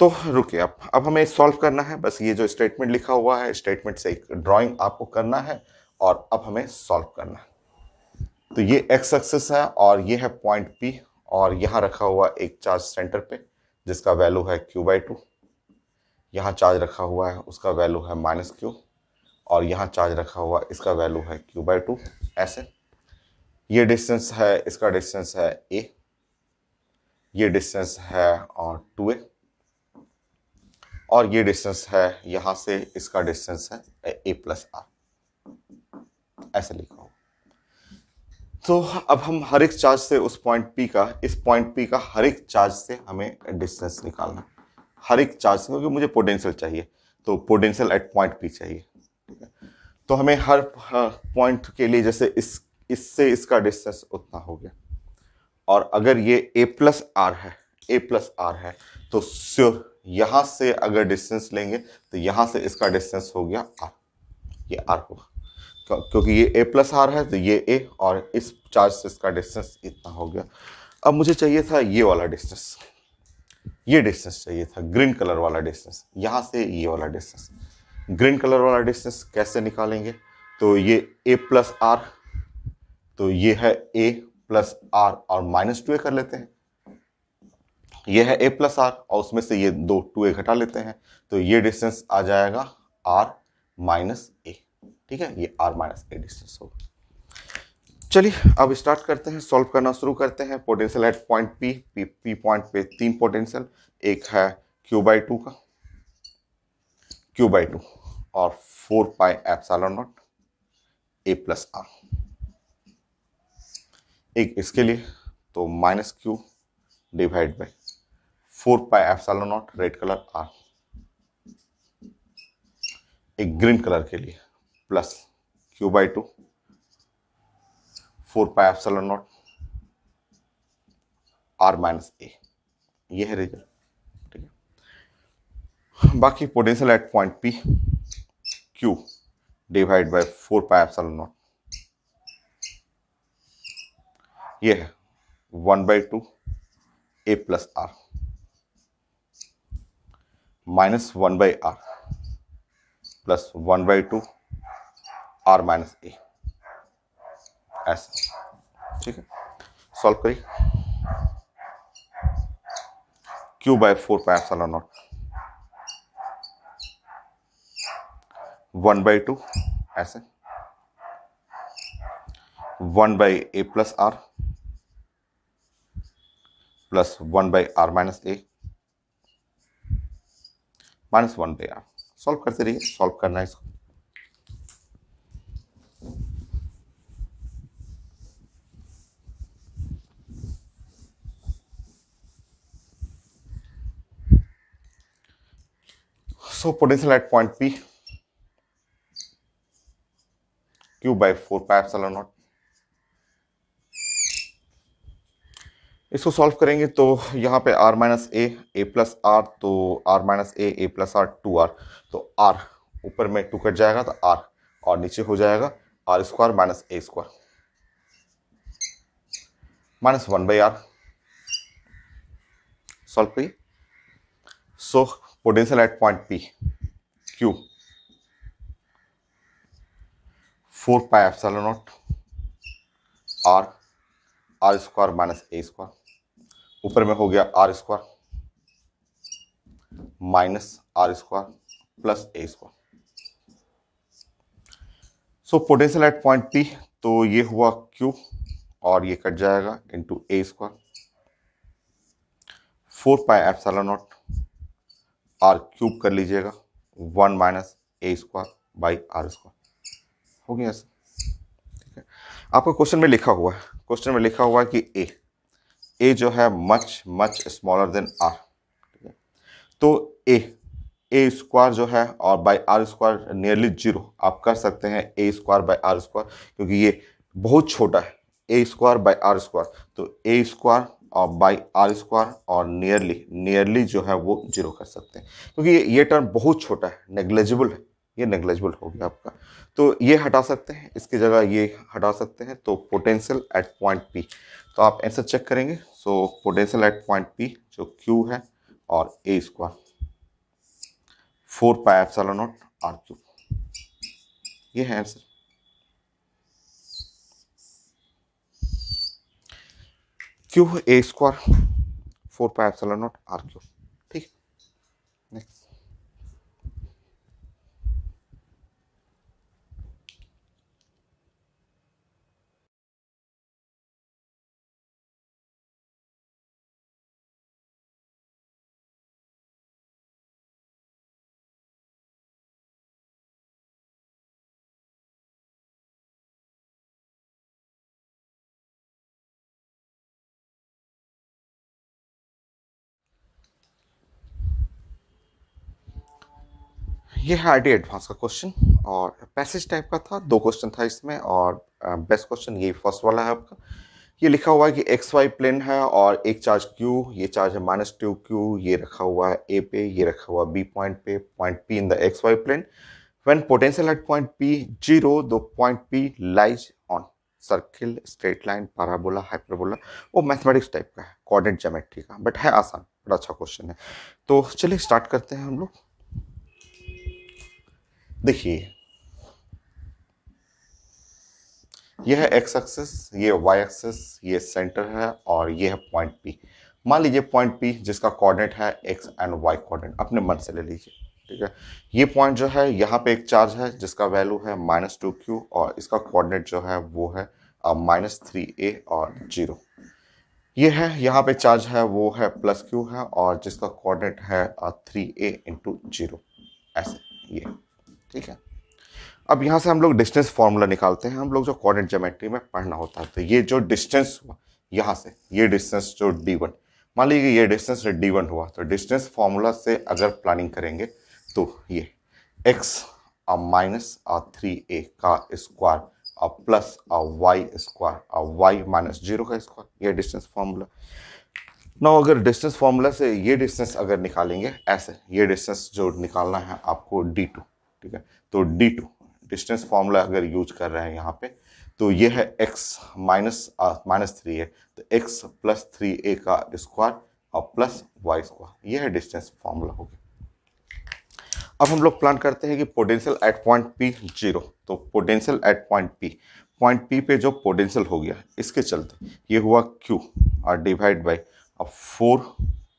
तो रुकिए, अब हमें सॉल्व करना है। बस ये जो स्टेटमेंट लिखा हुआ है, स्टेटमेंट से एक ड्राइंग आपको करना है और अब हमें सॉल्व करना है। तो ये एक्स एक्सिस है और ये है पॉइंट P और यहाँ रखा हुआ एक चार्ज सेंटर पे जिसका वैल्यू है Q/2। यहाँ चार्ज रखा हुआ है उसका वैल्यू है -Q और यहाँ चार्ज रखा हुआ इसका वैल्यू है Q/2 ऐसे। ये डिस्टेंस है, इसका डिस्टेंस है a, ये डिस्टेंस है और 2a और ये डिस्टेंस है यहाँ से, इसका डिस्टेंस है a+r ऐसे लिखा हो। तो अब हम हर एक चार्ज से उस पॉइंट P का, इस पॉइंट P का हर एक चार्ज से हमें डिस्टेंस निकालना है, हर एक चार्ज से, क्योंकि मुझे पोटेंशियल चाहिए, तो पोटेंशियल एट पॉइंट P चाहिए। ठीक है, तो हमें हर पॉइंट के लिए, जैसे इससे इसका डिस्टेंस उतना हो गया और अगर ये a+r है, a+r है, तो श्योर यहां से अगर डिस्टेंस लेंगे तो यहां से इसका डिस्टेंस हो गया r, ये r होगा क्योंकि ये a+r है, तो ये a और इस चार्ज से इसका डिस्टेंस इतना हो गया। अब मुझे चाहिए था ये वाला डिस्टेंस, ये डिस्टेंस चाहिए था, ग्रीन कलर वाला डिस्टेंस, यहां से ये वाला डिस्टेंस। ग्रीन कलर वाला डिस्टेंस कैसे निकालेंगे, तो ये a+r, तो ये है a+r और -2a कर लेते हैं। ये है a+r और उसमें से ये दो 2a घटा लेते हैं, तो ये डिस्टेंस आ जाएगा r - a। ठीक है, ये r - a डिस्टेंस होगा। चलिए अब स्टार्ट करते हैं, सॉल्व करना शुरू करते हैं। Potential at point P point पे तीन पोटेंशियल, एक है Q/2 का, Q/2 और 4πε0 a+r। एक इसके लिए तो -Q divide by 4πε0 red colour r। एक ग्रीन कलर के लिए प्लस Q/2 4πε0 r - a। ये है रिजल्ट। ठीक है, बाकी potential at point P Q divide by 4πε0, ये है 1/2 a+r -1/r plus 1/2 r - a ऐसा। ठीक है, सॉल्व करिए। Q/4πε0 1/2 ऐसे, 1/a+r plus 1/r - a -1/r। Solve करते रहिए, सॉल्व करना है इसको। So potential at point P Q/4πε0। इसको सॉल्व करेंगे तो यहाँ पे r - a+r, तो r - a+r 2r, तो r ऊपर में 2 कट जाएगा तो r और नीचे हो जाएगा r² - a² -1/r। सॉल्व करिए। सो potential at point P Q 4πε0 r r² - a², ऊपर में हो गया r² -r² plus a²। So potential at point P, तो ये हुआ Q और ये कट जाएगा इंटू a², 4πε0 r³ कर लीजिएगा 1 - a² बाई r²। हो गया ऐसे, ठीक है। आपका क्वेश्चन में लिखा हुआ है, क्वेश्चन में लिखा हुआ है कि ए जो है much much smaller than R, ठीक है। तो ए स्क्वायर जो है और by R square nearly zero, आप कर सकते हैं a square by R square, क्योंकि ये बहुत छोटा है, a square by R square, तो ए स्क्वायर और बाई आर स्क्वायर और नियरली जो है वो जीरो कर सकते हैं, क्योंकि ये टर्म बहुत छोटा है, नेग्लेजिबल है, ये नेग्लेजिबल हो गया आपका। तो ये हटा सकते हैं, इसकी जगह ये हटा सकते हैं, तो पोटेंशियल एट पॉइंट पी, तो आप आंसर चेक करेंगे। So potential at point P जो क्यू है और a square 4 pi epsilon naught r cube, ये है answer. Q a square 4 pi epsilon naught r cube, ठीक। नेक्स्ट, ये है आईटी एडवांस का क्वेश्चन और पैसेज टाइप का था, 2 क्वेश्चन था इसमें, और बेस्ट क्वेश्चन ये फर्स्ट वाला है आपका। ये लिखा हुआ है कि एक्स वाई प्लेन है और एक चार्ज क्यू, ये चार्ज है -2 क्यू, ये रखा हुआ है ए पे, ये रखा हुआ बी पॉइंट पे, point P in the X Y plane. When potential at point P zero, दो point P lies on circle, straight line, parabola, hyperbola. वो मैथमेटिक्स टाइप का है, कोऑर्डिनेट ज्योमेट्री का, बट है आसान, बड़ा अच्छा क्वेश्चन है। तो चलिए स्टार्ट करते हैं हम लोग। देखिए, ये है एक्स एक्सिस, ये वाई एक्सिस, ये सेंटर है और ये है पॉइंट पी। मान लीजिए पॉइंट पी जिसका कोऑर्डिनेट है एक्स एंड वाई कोऑर्डिनेट, अपने मन से ले लीजिए, ठीक है। ये पॉइंट जो है यहाँ पे एक चार्ज है जिसका वैल्यू है -2 क्यू और इसका कोऑर्डिनेट जो है वो है -3a और 0। ये है यहाँ पे चार्ज है वो है +q है और जिसका कोऑर्डिनेट है 3a इंटू 0, ऐसे ये, ठीक है। अब यहाँ से हम लोग डिस्टेंस फॉर्मूला निकालते हैं, हम लोग जो कोऑर्डिनेट ज्योमेट्री में पढ़ना होता है। तो ये जो डिस्टेंस हुआ यहाँ से, ये डिस्टेंस जो d1, मान लीजिए ये डिस्टेंस d1 हुआ, तो डिस्टेंस फॉर्मूला से अगर प्लानिंग करेंगे तो ये x माइनस 3a का square plus y square y minus 0 का स्क्वायर, ये डिस्टेंस फॉर्मूला। ना अगर डिस्टेंस फॉर्मूला से ये डिस्टेंस अगर निकालेंगे ऐसे, ये डिस्टेंस जो निकालना है आपको d2, ठीक है। तो d2 डिस्टेंस फॉर्मूला अगर यूज कर रहे हैं यहाँ पे, तो ये है x -3 है, तो x +3a का स्क्वायर और प्लस वाई स्क्वायर, ये है डिस्टेंस फॉर्मूला हो गया। अब हम लोग प्लान करते हैं कि पोटेंशियल एट पॉइंट पी 0, तो पोटेंशियल एट पॉइंट पी पे जो पोटेंशियल हो गया इसके चलते ये हुआ q और divide by 4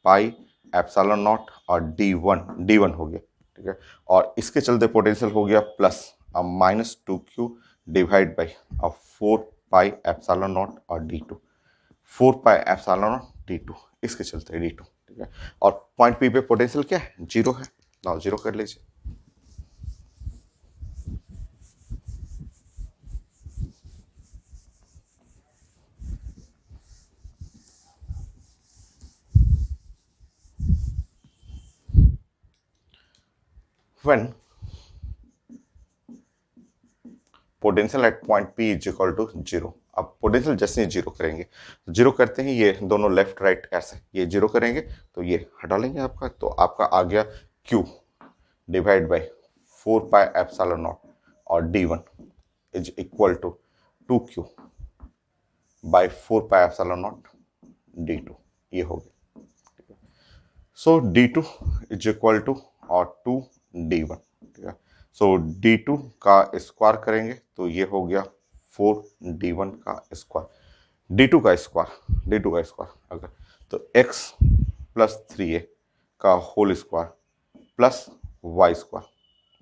pi epsilon naught और d1 हो गया, ठीक है। और इसके चलते पोटेंशियल हो गया plus -2q divide by 4 pi epsilon naught और d2, 4 pi epsilon naught d2, इसके चलते d2, ठीक है। और पॉइंट पी पे पोटेंशियल क्या है, 0 है, ना 0 कर लीजिए। When potential at point P is equal to 0, अब पोटेंशियल जैसे ही 0 करेंगे, 0 करते ही ये दोनों लेफ्ट राइट ऐसे ये 0 करेंगे, तो ये हटा लेंगे आपका, तो आपका आ गया q divide by 4 pi epsilon naught और d1 is equal to 2q by 4 pi epsilon naught d2, ये हो गया। सो d2 इज इक्वल टू और 2d1, ठीक है। सो d2 का स्क्वायर करेंगे तो ये हो गया 4d1 का स्क्वायर, d2 का स्क्वायर अगर, तो x +3a का whole square plus y square,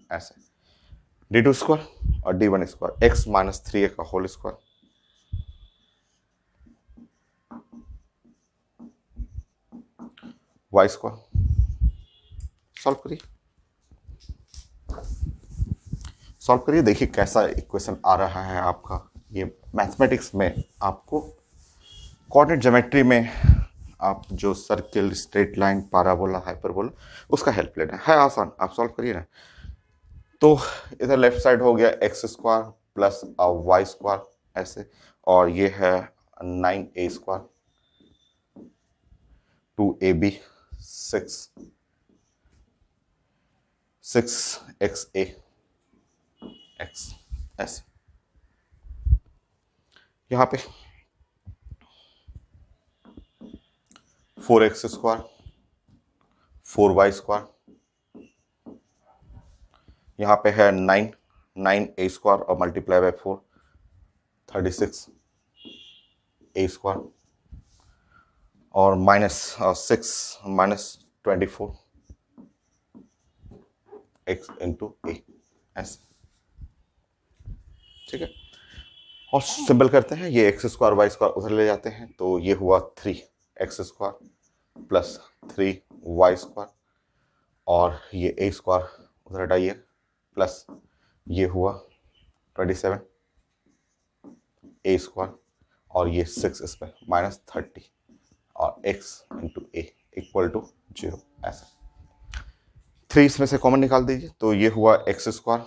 ऐसे d2 स्क्वायर और d1 स्क्वायर, x -3a का whole square, y square. Solve करिए। सॉल्व करिए, देखिए कैसा इक्वेशन आ रहा है आपका। ये मैथमेटिक्स में आपको कोऑर्डिनेट ज्योमेट्री में आप जो circle, straight line, parabola, hyperbola, उसका हेल्प लेना है आसान। आप सॉल्व करिए ना। तो इधर लेफ्ट साइड हो गया x square plus y square ऐसे, और ये है 9a² 2ab 6xa x ऐसे। यहाँ पे 4x² 4y², यहाँ पे है 9a² और मल्टीप्लाई बाय 4 36a² और -6 -24 x इंटू ए ऐसे। ठीक है, और सिंपल करते हैं, ये x² y² उधर ले जाते हैं, तो ये हुआ 3x² प्लस 3y² और ये a² उधर हटाइए, प्लस ये हुआ 27 a² और ये 6 इस पर -30 और x into a equal to 0 ऐसा। 3 इसमें से कॉमन निकाल दीजिए, तो ये हुआ x²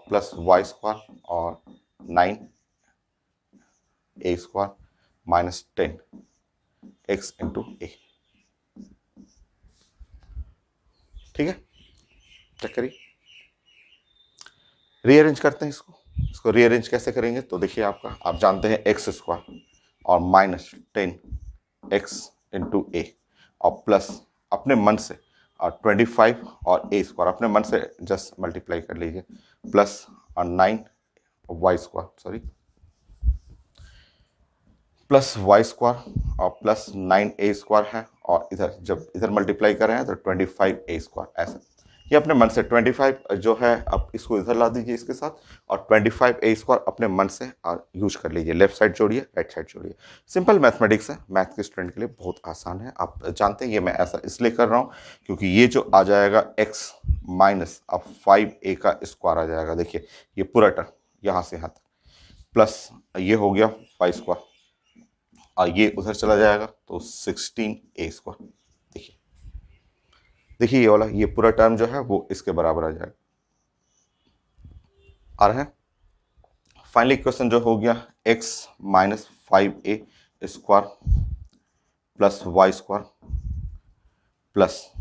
प्लस y² और 9a² -10 x इंटू ए। ठीक है, चेक करिए, रीअरेंज करते हैं इसको रीअरेंज कैसे करेंगे, तो देखिए आपका, आप जानते हैं x² और -10 x इंटू ए और प्लस अपने मन से 25 और a² अपने मन से जस्ट मल्टीप्लाई कर लीजिए, plus 9y² sorry plus y² और प्लस 9a² है, और इधर जब इधर मल्टीप्लाई कर रहे हैं तो 25a² ऐसा। ये अपने मन से 25 जो है, अब इसको इधर ला दीजिए इसके साथ, और 25a² अपने मन से यूज कर लीजिए, लेफ्ट साइड जोड़िए, राइट साइड जोड़िए। सिंपल मैथमेटिक्स है, मैथ के स्टूडेंट के लिए बहुत आसान है। आप जानते हैं ये मैं ऐसा इसलिए कर रहा हूँ क्योंकि ये जो आ जाएगा x माइनस अब 5a² आ जाएगा, देखिए ये पूरा टर्म यहाँ से यहाँ तक, प्लस ये हो गया y² और ये उधर चला जाएगा तो 16a²। देखिए ये वाला, ये पूरा टर्म जो है वो इसके बराबर आ जाएगा, आ रहा है। फाइनल इक्वेशन जो हो गया x minus 5a² plus y² plus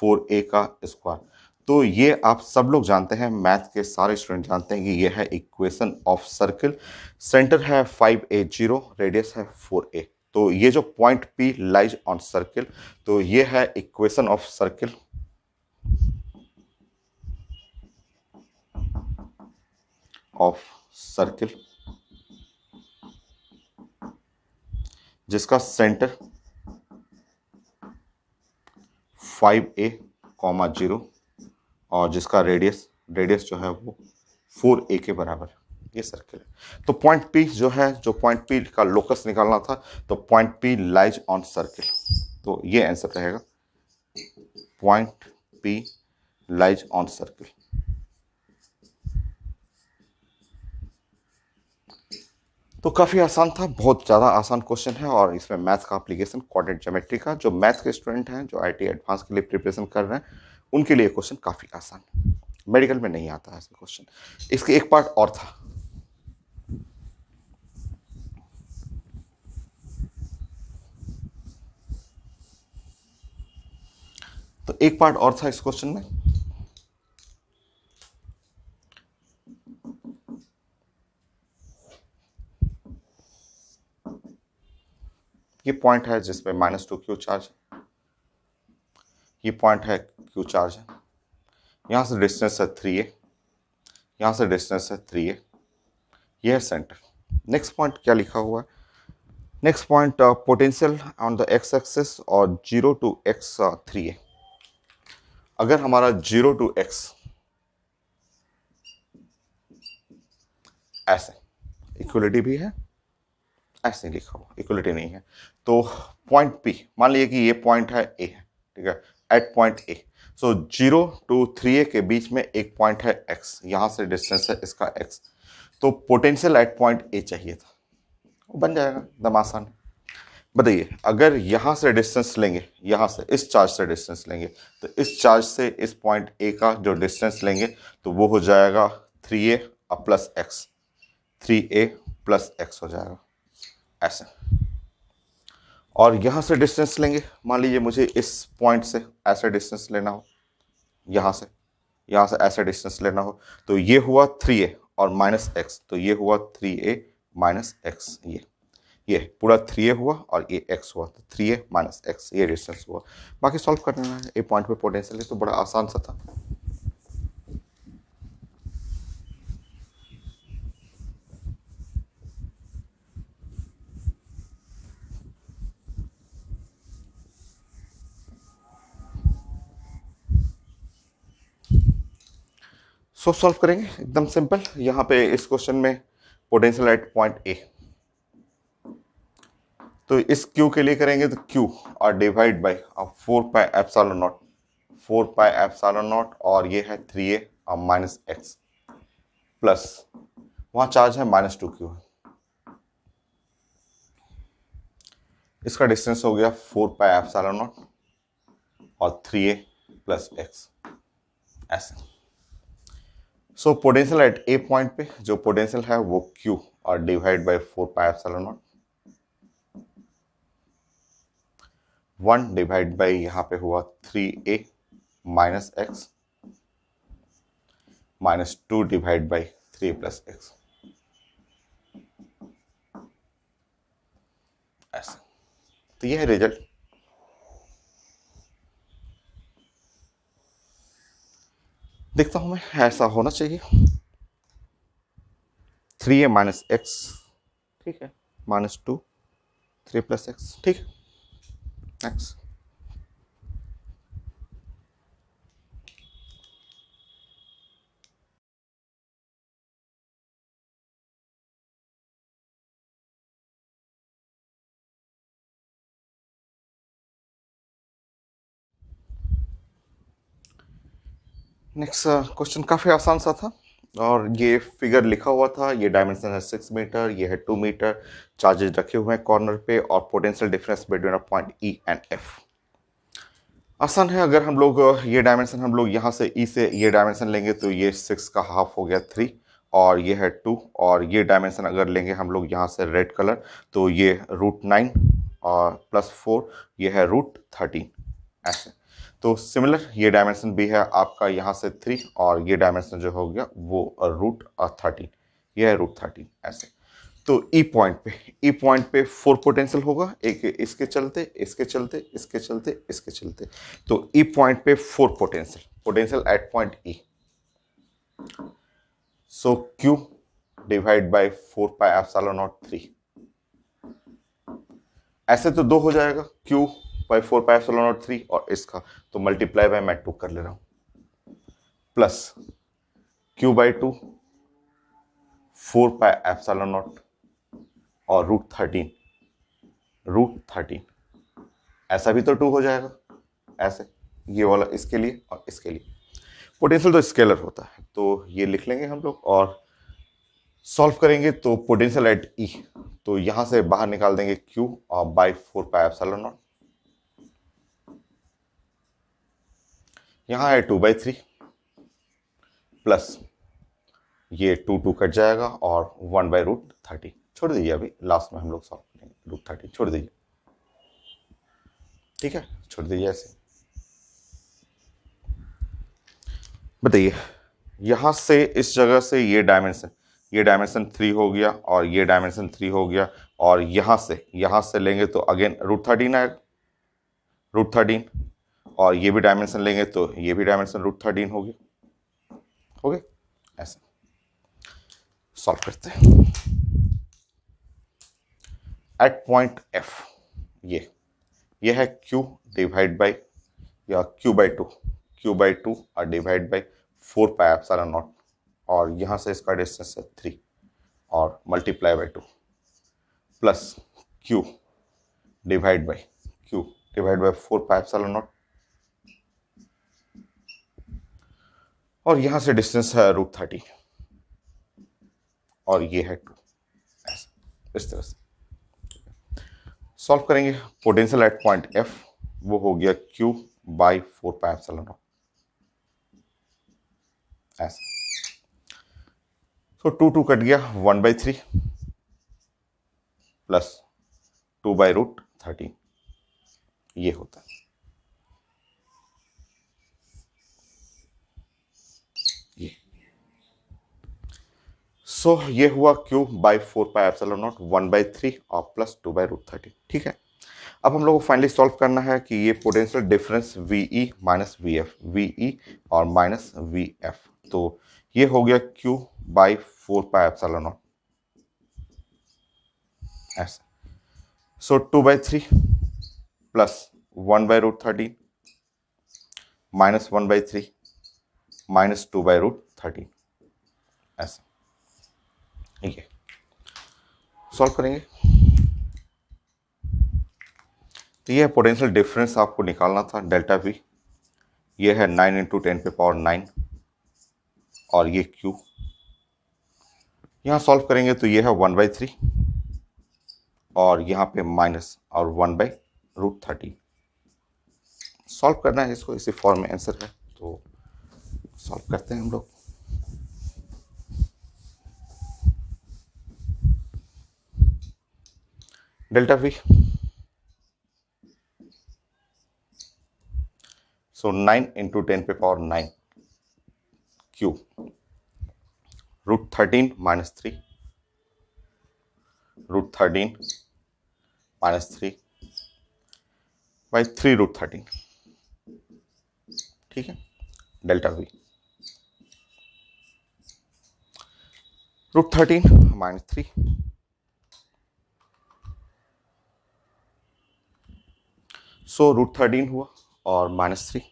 4a का स्क्वायर। तो ये आप सब लोग जानते हैं, मैथ के सारे स्टूडेंट जानते हैं कि ये है इक्वेशन ऑफ सर्किल। सेंटर है 5a0, रेडियस है 4a। तो ये जो point P lies on circle, तो ये है इक्वेशन ऑफ सर्किल जिसका सेंटर 5a, 0 और जिसका रेडियस जो है वो 4a के बराबर, ये सर्किल है। तो पॉइंट P जो है, जो पॉइंट P का लोकस निकालना था, तो point P lies on circle, तो ये आंसर रहेगा, point P lies on circle. तो काफ़ी आसान था, बहुत ज़्यादा आसान क्वेश्चन है, और इसमें मैथ का एप्लीकेशन कोऑर्डिनेट ज्योमेट्री का, जो मैथ के स्टूडेंट हैं, जो IIT एडवांस के लिए प्रिपरेशन कर रहे हैं, उनके लिए क्वेश्चन काफ़ी आसान है। मेडिकल में नहीं आता है ऐसा क्वेश्चन। इसके एक पार्ट और था, तो एक पार्ट और था इस क्वेश्चन में। ये पॉइंट है जिसमें -2 Q चार्ज, ये पॉइंट है Q चार्ज है, यहाँ से डिस्टेंस है 3a, यहाँ से डिस्टेंस है 3a, ये है सेंटर। नेक्स्ट पॉइंट क्या लिखा हुआ है, next point potential on the x axis और 0 to x 3a। अगर हमारा 0 to x ऐसे, इक्वलिटी भी है, ऐसे लिखा हुआ, इक्वलिटी नहीं है, तो पॉइंट P मान लीजिए कि ये पॉइंट है A है, ठीक है, at point A, so 0 to 3a के बीच में एक पॉइंट है x, यहां से डिस्टेंस है इसका x। तो पोटेंशियल एट पॉइंट ए चाहिए था, वो बन जाएगा, एकदम आसान। बताइए अगर यहां से डिस्टेंस लेंगे, यहां से इस चार्ज से डिस्टेंस लेंगे, तो इस चार्ज से इस पॉइंट ए का जो डिस्टेंस लेंगे तो वो हो जाएगा 3a plus x, 3a plus x हो जाएगा ऐसे। और यहां से डिस्टेंस लेंगे, मान लीजिए मुझे इस पॉइंट से ऐसे डिस्टेंस लेना हो, यहां से ऐसे डिस्टेंस लेना हो, तो ये हुआ 3a और माइनस एक्स, तो ये हुआ 3a माइनस एक्स। ये पूरा 3a हुआ और ये x हुआ, तो 3a माइनस एक्स ये डिस्टेंस हुआ। बाकी सॉल्व करना है, ए पॉइंट पे पोटेंशियल है तो बड़ा आसान सा था। सो सॉल्व करेंगे एकदम सिंपल। यहाँ पे इस क्वेश्चन में पोटेंशियल एट पॉइंट ए, तो इस Q के लिए करेंगे तो Q और divide by 4 pi epsilon not, 4 pi epsilon naught, और ये है 3a और माइनस एक्स प्लस, वहां चार्ज है -2q है, इसका डिस्टेंस हो गया 4 पाई एप्सिलॉन नॉट और 3a प्लस एक्स ऐसे। सो पोटेंशियल एट ए पॉइंट पे जो पोटेंशियल है वो Q और divide by 4 pi epsilon not, 1 divide by यहाँ पे हुआ 3a minus x minus 2 divide by 3 plus x ऐसे। तो ये है रिजल्ट। देखता हूं मैं, ऐसा होना चाहिए 3a माइनस एक्स, ठीक है, -2 3 प्लस एक्स, ठीक है। नेक्स्ट नेक्स्ट क्वेश्चन काफी आसान सा था, और ये फिगर लिखा हुआ था, ये डायमेंशन है 6 मीटर, ये है 2 मीटर, चार्जेस रखे हुए हैं कॉर्नर पे, और potential difference between a point E and F. आसान है, अगर हम लोग ये डायमेंशन हम लोग यहाँ से ई से ये डायमेंशन लेंगे तो ये 6 का हाफ हो गया 3, और ये है 2, और ये डायमेंशन अगर लेंगे हम लोग यहाँ से रेड कलर तो ये √9 और +4, ये है √13 ऐसे। तो सिमिलर ये डायमेंशन भी है आपका यहाँ से 3, और ये डायमेंशन जो हो गया वो √13, ये है √13 ऐसे। तो ई पॉइंट पे 4 पोटेंशियल होगा, एक इसके चलते, इसके चलते, इसके चलते, इसके चलते। तो ई पॉइंट पे 4 potential at point E. So Q divide by 4 pi epsilon not 3, ऐसे तो 2 हो जाएगा, Q by 4 pi epsilon not 3, और इसका तो मल्टीप्लाई बाय मैं 2 कर ले रहा हूं, plus Q by 2 4 pi epsilon naught और √13, ऐसा भी तो 2 हो जाएगा ऐसे, ये वाला इसके लिए और इसके लिए। पोटेंशियल तो स्केलर होता है, तो ये लिख लेंगे हम लोग, और सॉल्व करेंगे तो पोटेंशियल एट ई, तो यहां से बाहर निकाल देंगे Q और बाई 4 पाई एप्सिलॉन नॉट, यहां है 2/3 प्लस ये 2 कट जाएगा और 1/√13, छोड़ दीजिए, अभी लास्ट में हम लोग सॉल्व करेंगे, √13 छोड़ दीजिए, ठीक है, छोड़ दीजिए ऐसे। बताइए यहां से इस जगह से ये डायमेंशन 3 हो गया, और ये डायमेंशन 3 हो गया, और यहां से लेंगे तो अगेन √13 आएगा, √13, और ये भी डायमेंशन लेंगे तो ये भी डायमेंशन √13 हो गया, हो गया ऐसे। सॉल्व करते हैं एट पॉइंट एफ, ये है Q डिवाइड बाई, या Q/2 और divide by 4 pi epsilon naught, और यहां से इसका डिस्टेंस है 3 और multiply by 2, plus Q divide by 4 pi epsilon naught और यहां से डिस्टेंस है √30 और ये है 2, ऐसा इस तरह से सॉल्व करेंगे। पोटेंशियल एट पॉइंट F वो हो गया Q/4πε0 ऐसा। तो 2 कट गया, 1/3 प्लस 2/√13 ये होता है ये। सो ये हुआ Q/4πε0 1/3 और प्लस 2/√13। ठीक है, अब हम लोग को फाइनली सॉल्व करना है कि ये potential difference VE minus VF, VE और माइनस VF, तो ये हो गया Q/4πε0 ऐसा। सो 2/3 प्लस 1/√13 माइनस 1/3 माइनस 2/√13 ऐसा। ये सॉल्व करेंगे तो ये पोटेंशियल डिफरेंस आपको निकालना था डेल्टा V। ये है 9 × 10⁹ और ये Q। यहाँ सॉल्व करेंगे तो ये है 1/3 और यहाँ पे माइनस और 1/√13। सॉल्व करना है इसको, इसी फॉर्म में आंसर है, तो सॉल्व करते हैं हम लोग। Delta V, so 9 × 10⁹ Q √13 minus 3 √13 minus 3 by 3√13। ठीक है, डेल्टा V √13 माइनस 3 सो √13 हुआ और माइनस 3,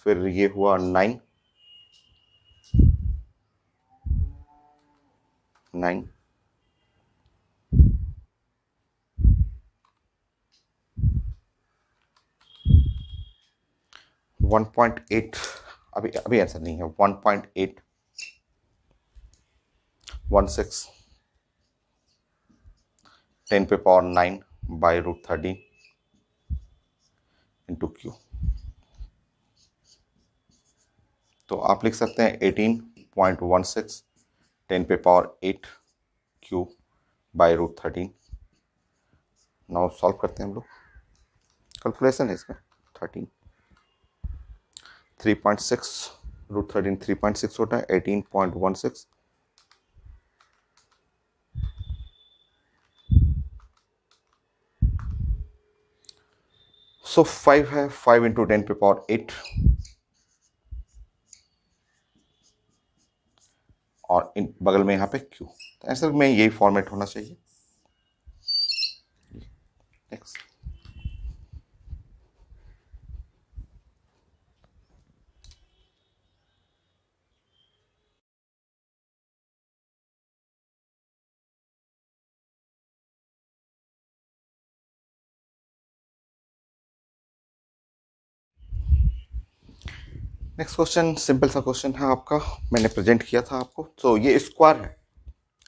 फिर ये हुआ 9 1.8, अभी आंसर नहीं है, 1.816 10⁹ बाई √13 इंटू Q। तो आप लिख सकते हैं 18.16 10⁸8 Q बाई √13। नाउ सॉल्व करते हैं हम लोग, कैलकुलेशन है इसमें। 13 3.6 √13 3.6 होता है, 18.16 सो 5 है, 5 × 10⁸8 और इन बगल में यहाँ पे Q। तो आंसर में यही फॉर्मेट होना चाहिए। नेक्स्ट, नेक्स्ट क्वेश्चन सिंपल सा क्वेश्चन है आपका, मैंने प्रेजेंट किया था आपको। तो ये स्क्वायर है,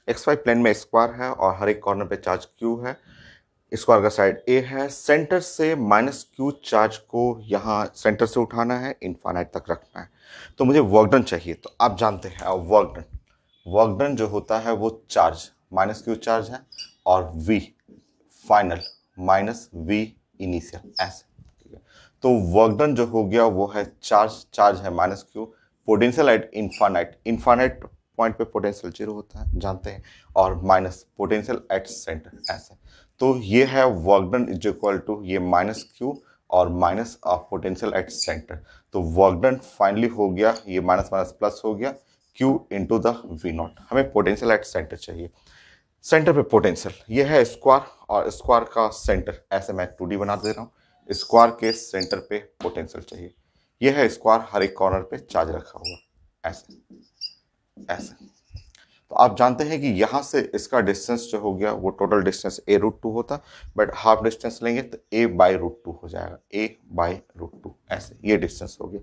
XY प्लेन में स्क्वायर है और हर एक कॉर्नर पे चार्ज Q है। स्क्वायर का साइड A है, सेंटर से -Q चार्ज को यहाँ सेंटर से उठाना है, इनफाइनाइट तक रखना है। तो मुझे वर्क डन चाहिए। तो आप जानते हैं वर्क डन जो होता है वो चार्ज -Q चार्ज है और V final minus V initial ऐसे। तो वर्क डन जो हो गया वो है चार्ज है -Q, potential at infinite point पे पोटेंशियल 0 होता है जानते हैं, और माइनस पोटेंशियल एट सेंटर ऐसे। तो ये है work done is equal to ये -Q और minus of potential at centre. तो वर्क डन फाइनली हो गया, ये माइनस माइनस प्लस हो गया Q इंटू द V0। हमें पोटेंशियल एट सेंटर चाहिए। सेंटर पे पोटेंशियल ये है स्क्वायर, और स्क्वायर का सेंटर ऐसे मैं 2D बना दे रहा हूँ। स्क्वायर के सेंटर पे पोटेंशियल चाहिए। ये है स्क्वायर, हर एक कॉर्नर पे चार्ज रखा हुआ ऐसे ऐसे। तो तो आप जानते हैं कि यहाँ से इसका डिस्टेंस जो हो गया वो टोटल डिस्टेंस a√2 होता, बट हाफ डिस्टेंस लेंगे तो a/√2 हो जाएगा, a/√2 ऐसे ये डिस्टेंस हो गया।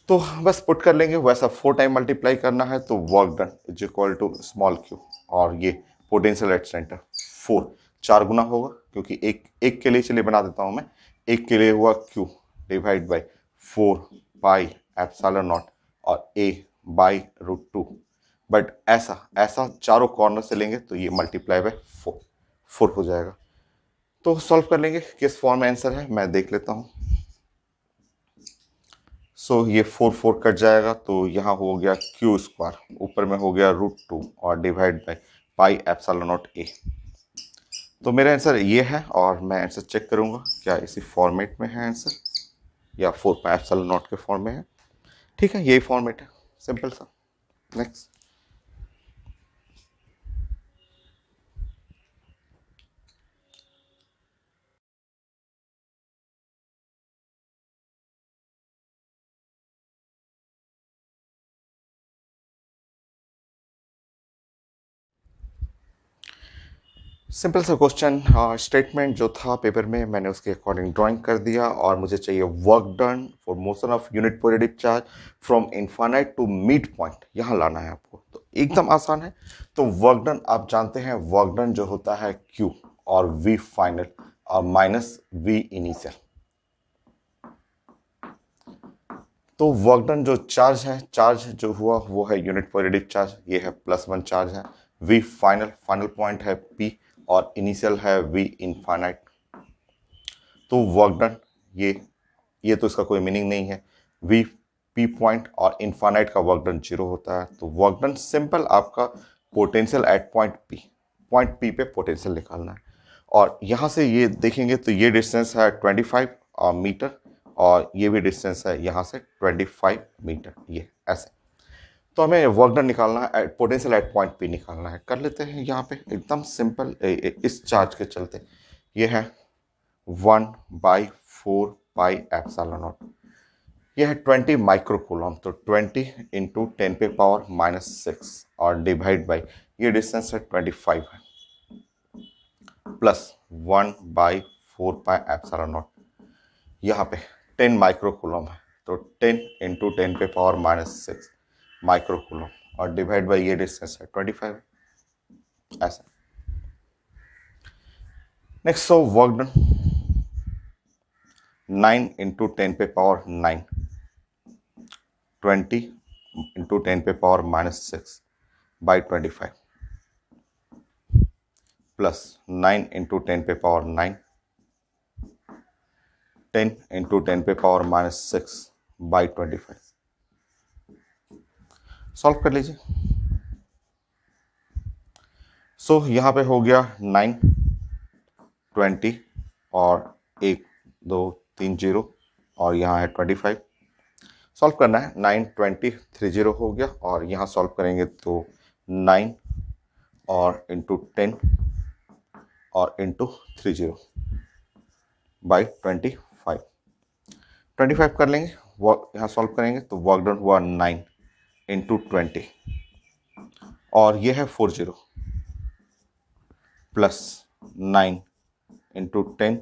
तो बस पुट कर लेंगे, वैसा 4 टाइम मल्टीप्लाई करना है तो work done is equal to small Q, और ये पोटेंशियल एट सेंटर 4 4 गुना होगा, क्योंकि एक एक के लिए चलिए बना देता हूं मैं, एक के लिए हुआ Q divide by 4 pi epsilon naught और a/√2, बट ऐसा ऐसा चारों कॉर्नर से लेंगे तो ये मल्टीप्लाई बाय 4 हो जाएगा। तो सॉल्व कर लेंगे, किस फॉर्म में आंसर है मैं देख लेता हूँ। ये 4 कट जाएगा, तो यहाँ हो गया क्यू स्क्वायर, ऊपर में हो गया √2 और divide by pi epsilon not a। तो मेरा आंसर ये है, और मैं आंसर चेक करूँगा क्या इसी फॉर्मेट में है आंसर, या 4 पाई एप्सिलॉन नॉट के फॉर्म में है। ठीक है, यही फॉर्मेट है, सिंपल सा। नेक्स्ट। सिंपल सा क्वेश्चन, स्टेटमेंट जो था पेपर में मैंने उसके अकॉर्डिंग ड्राइंग कर दिया, और मुझे चाहिए work done for motion of unit periodic charge from infinite to mid point, यहाँ लाना है आपको। तो एकदम आसान है। तो वर्क डन आप जानते हैं, वर्क डन जो होता है Q और V फाइनल और माइनस V इनिशियल। तो वर्क डन जो चार्ज है, चार्ज जो हुआ वो है यूनिट पीरियोडिक चार्ज, ये है +1 चार्ज है। V फाइनल, फाइनल पॉइंट है P, और इनिशियल है V इनफाइनाइट। तो वर्क डन ये तो इसका कोई मीनिंग नहीं है। V P पॉइंट और इनफाइनाइट का वर्क डन 0 होता है। तो वर्क डन सिंपल आपका पोटेंशियल एट पॉइंट P पे पोटेंशियल निकालना है। और यहाँ से ये देखेंगे तो ये डिस्टेंस है 25 मीटर, और ये भी डिस्टेंस है यहाँ से 25 मीटर, ये ऐसे। तो हमें वर्क डन निकालना है, पोटेंशियल एट पॉइंट P निकालना है। कर लेते हैं यहाँ पे एकदम सिंपल, इस चार्ज के चलते। ये है 1/4 पाई एप्सिलॉन नॉट, यह है 20 माइक्रोकूलम, तो 20 इंटू 10⁻⁻6 और डिवाइड बाई ये डिस्टेंस है 25 है, प्लस 1/4 पाई एप्सिलॉन नॉट, यहाँ पे 10 माइक्रोकूलम है, तो 10 इंटू 10⁻⁻6 माइक्रोकूलम और डिवाइड बाई ये डिस्टेंस है 25 ऐसा। Next, so work done 9 into 10⁻⁹, 20 into 10⁻⁻6 by 25 plus 9 into 10⁻⁹, 10 into 10⁻⁻6 by 25। Solve कर लीजिए। यहाँ पे हो गया 9, 20 और 1 2 3 0, और यहाँ है 25। सॉल्व करना है, 9 20 30 हो गया, और यहाँ सॉल्व करेंगे तो 9 और इंटू 10 और इंटू 30 बाई 25 कर लेंगे। यहाँ सॉल्व करेंगे तो वर्क डन हुआ 9 इंटू 20, और ये है 40 प्लस 9 इंटू 10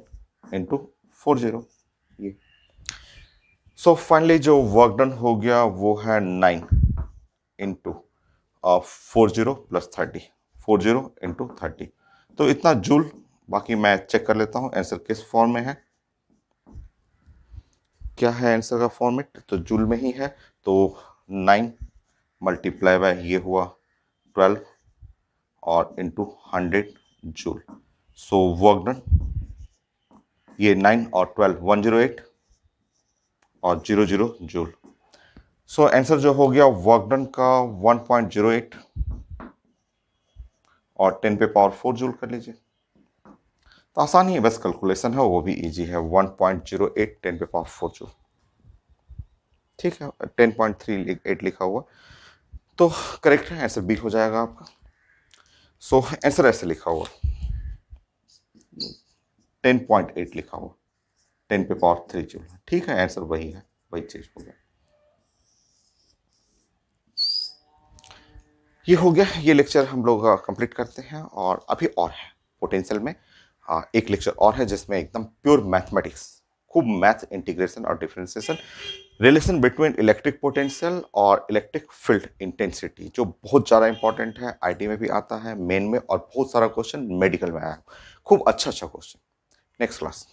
इंटू 40, ये। फाइनली जो वर्क डन हो गया वो है 9 इंटू 40 प्लस 30, 40 इंटू 30, तो इतना जूल। बाकी मैं चेक कर लेता हूँ आंसर किस फॉर्म में है, क्या है आंसर का फॉर्मेट, तो जूल में ही है। तो 9 मल्टीप्लाई बाय ये हुआ 12 और इंटू 100 जूल। वर्क डन ये 9 और 12 108 और 00 जूल। आंसर जो हो गया वर्क डन का 1.08 और 10⁻⁴ जूल कर लीजिए। तो आसान ही है, बस कैलकुलेशन है वो भी इजी है, 1.08 10⁻⁴ जूल। ठीक है, 10.38 लिखा हुआ तो करेक्ट है, आंसर बी हो जाएगा आपका। आंसर ऐसे लिखा हुआ 10.8 लिखा हुआ 10⁻³ जूल। ठीक है, आंसर वही है, वही चीज हो गया। ये हो गया, ये लेक्चर हम लोग कंप्लीट करते हैं। और अभी और है पोटेंशियल में एक लेक्चर और है जिसमें एकदम प्योर मैथमेटिक्स, खूब मैथ इंटीग्रेशन और differentiation, relation between electric potential और इलेक्ट्रिक फील्ड इंटेंसिटी, जो बहुत ज़्यादा इंपॉर्टेंट है, आईटी में भी आता है, मेन में, और बहुत सारा क्वेश्चन मेडिकल में आया, खूब अच्छा अच्छा क्वेश्चन। Next class.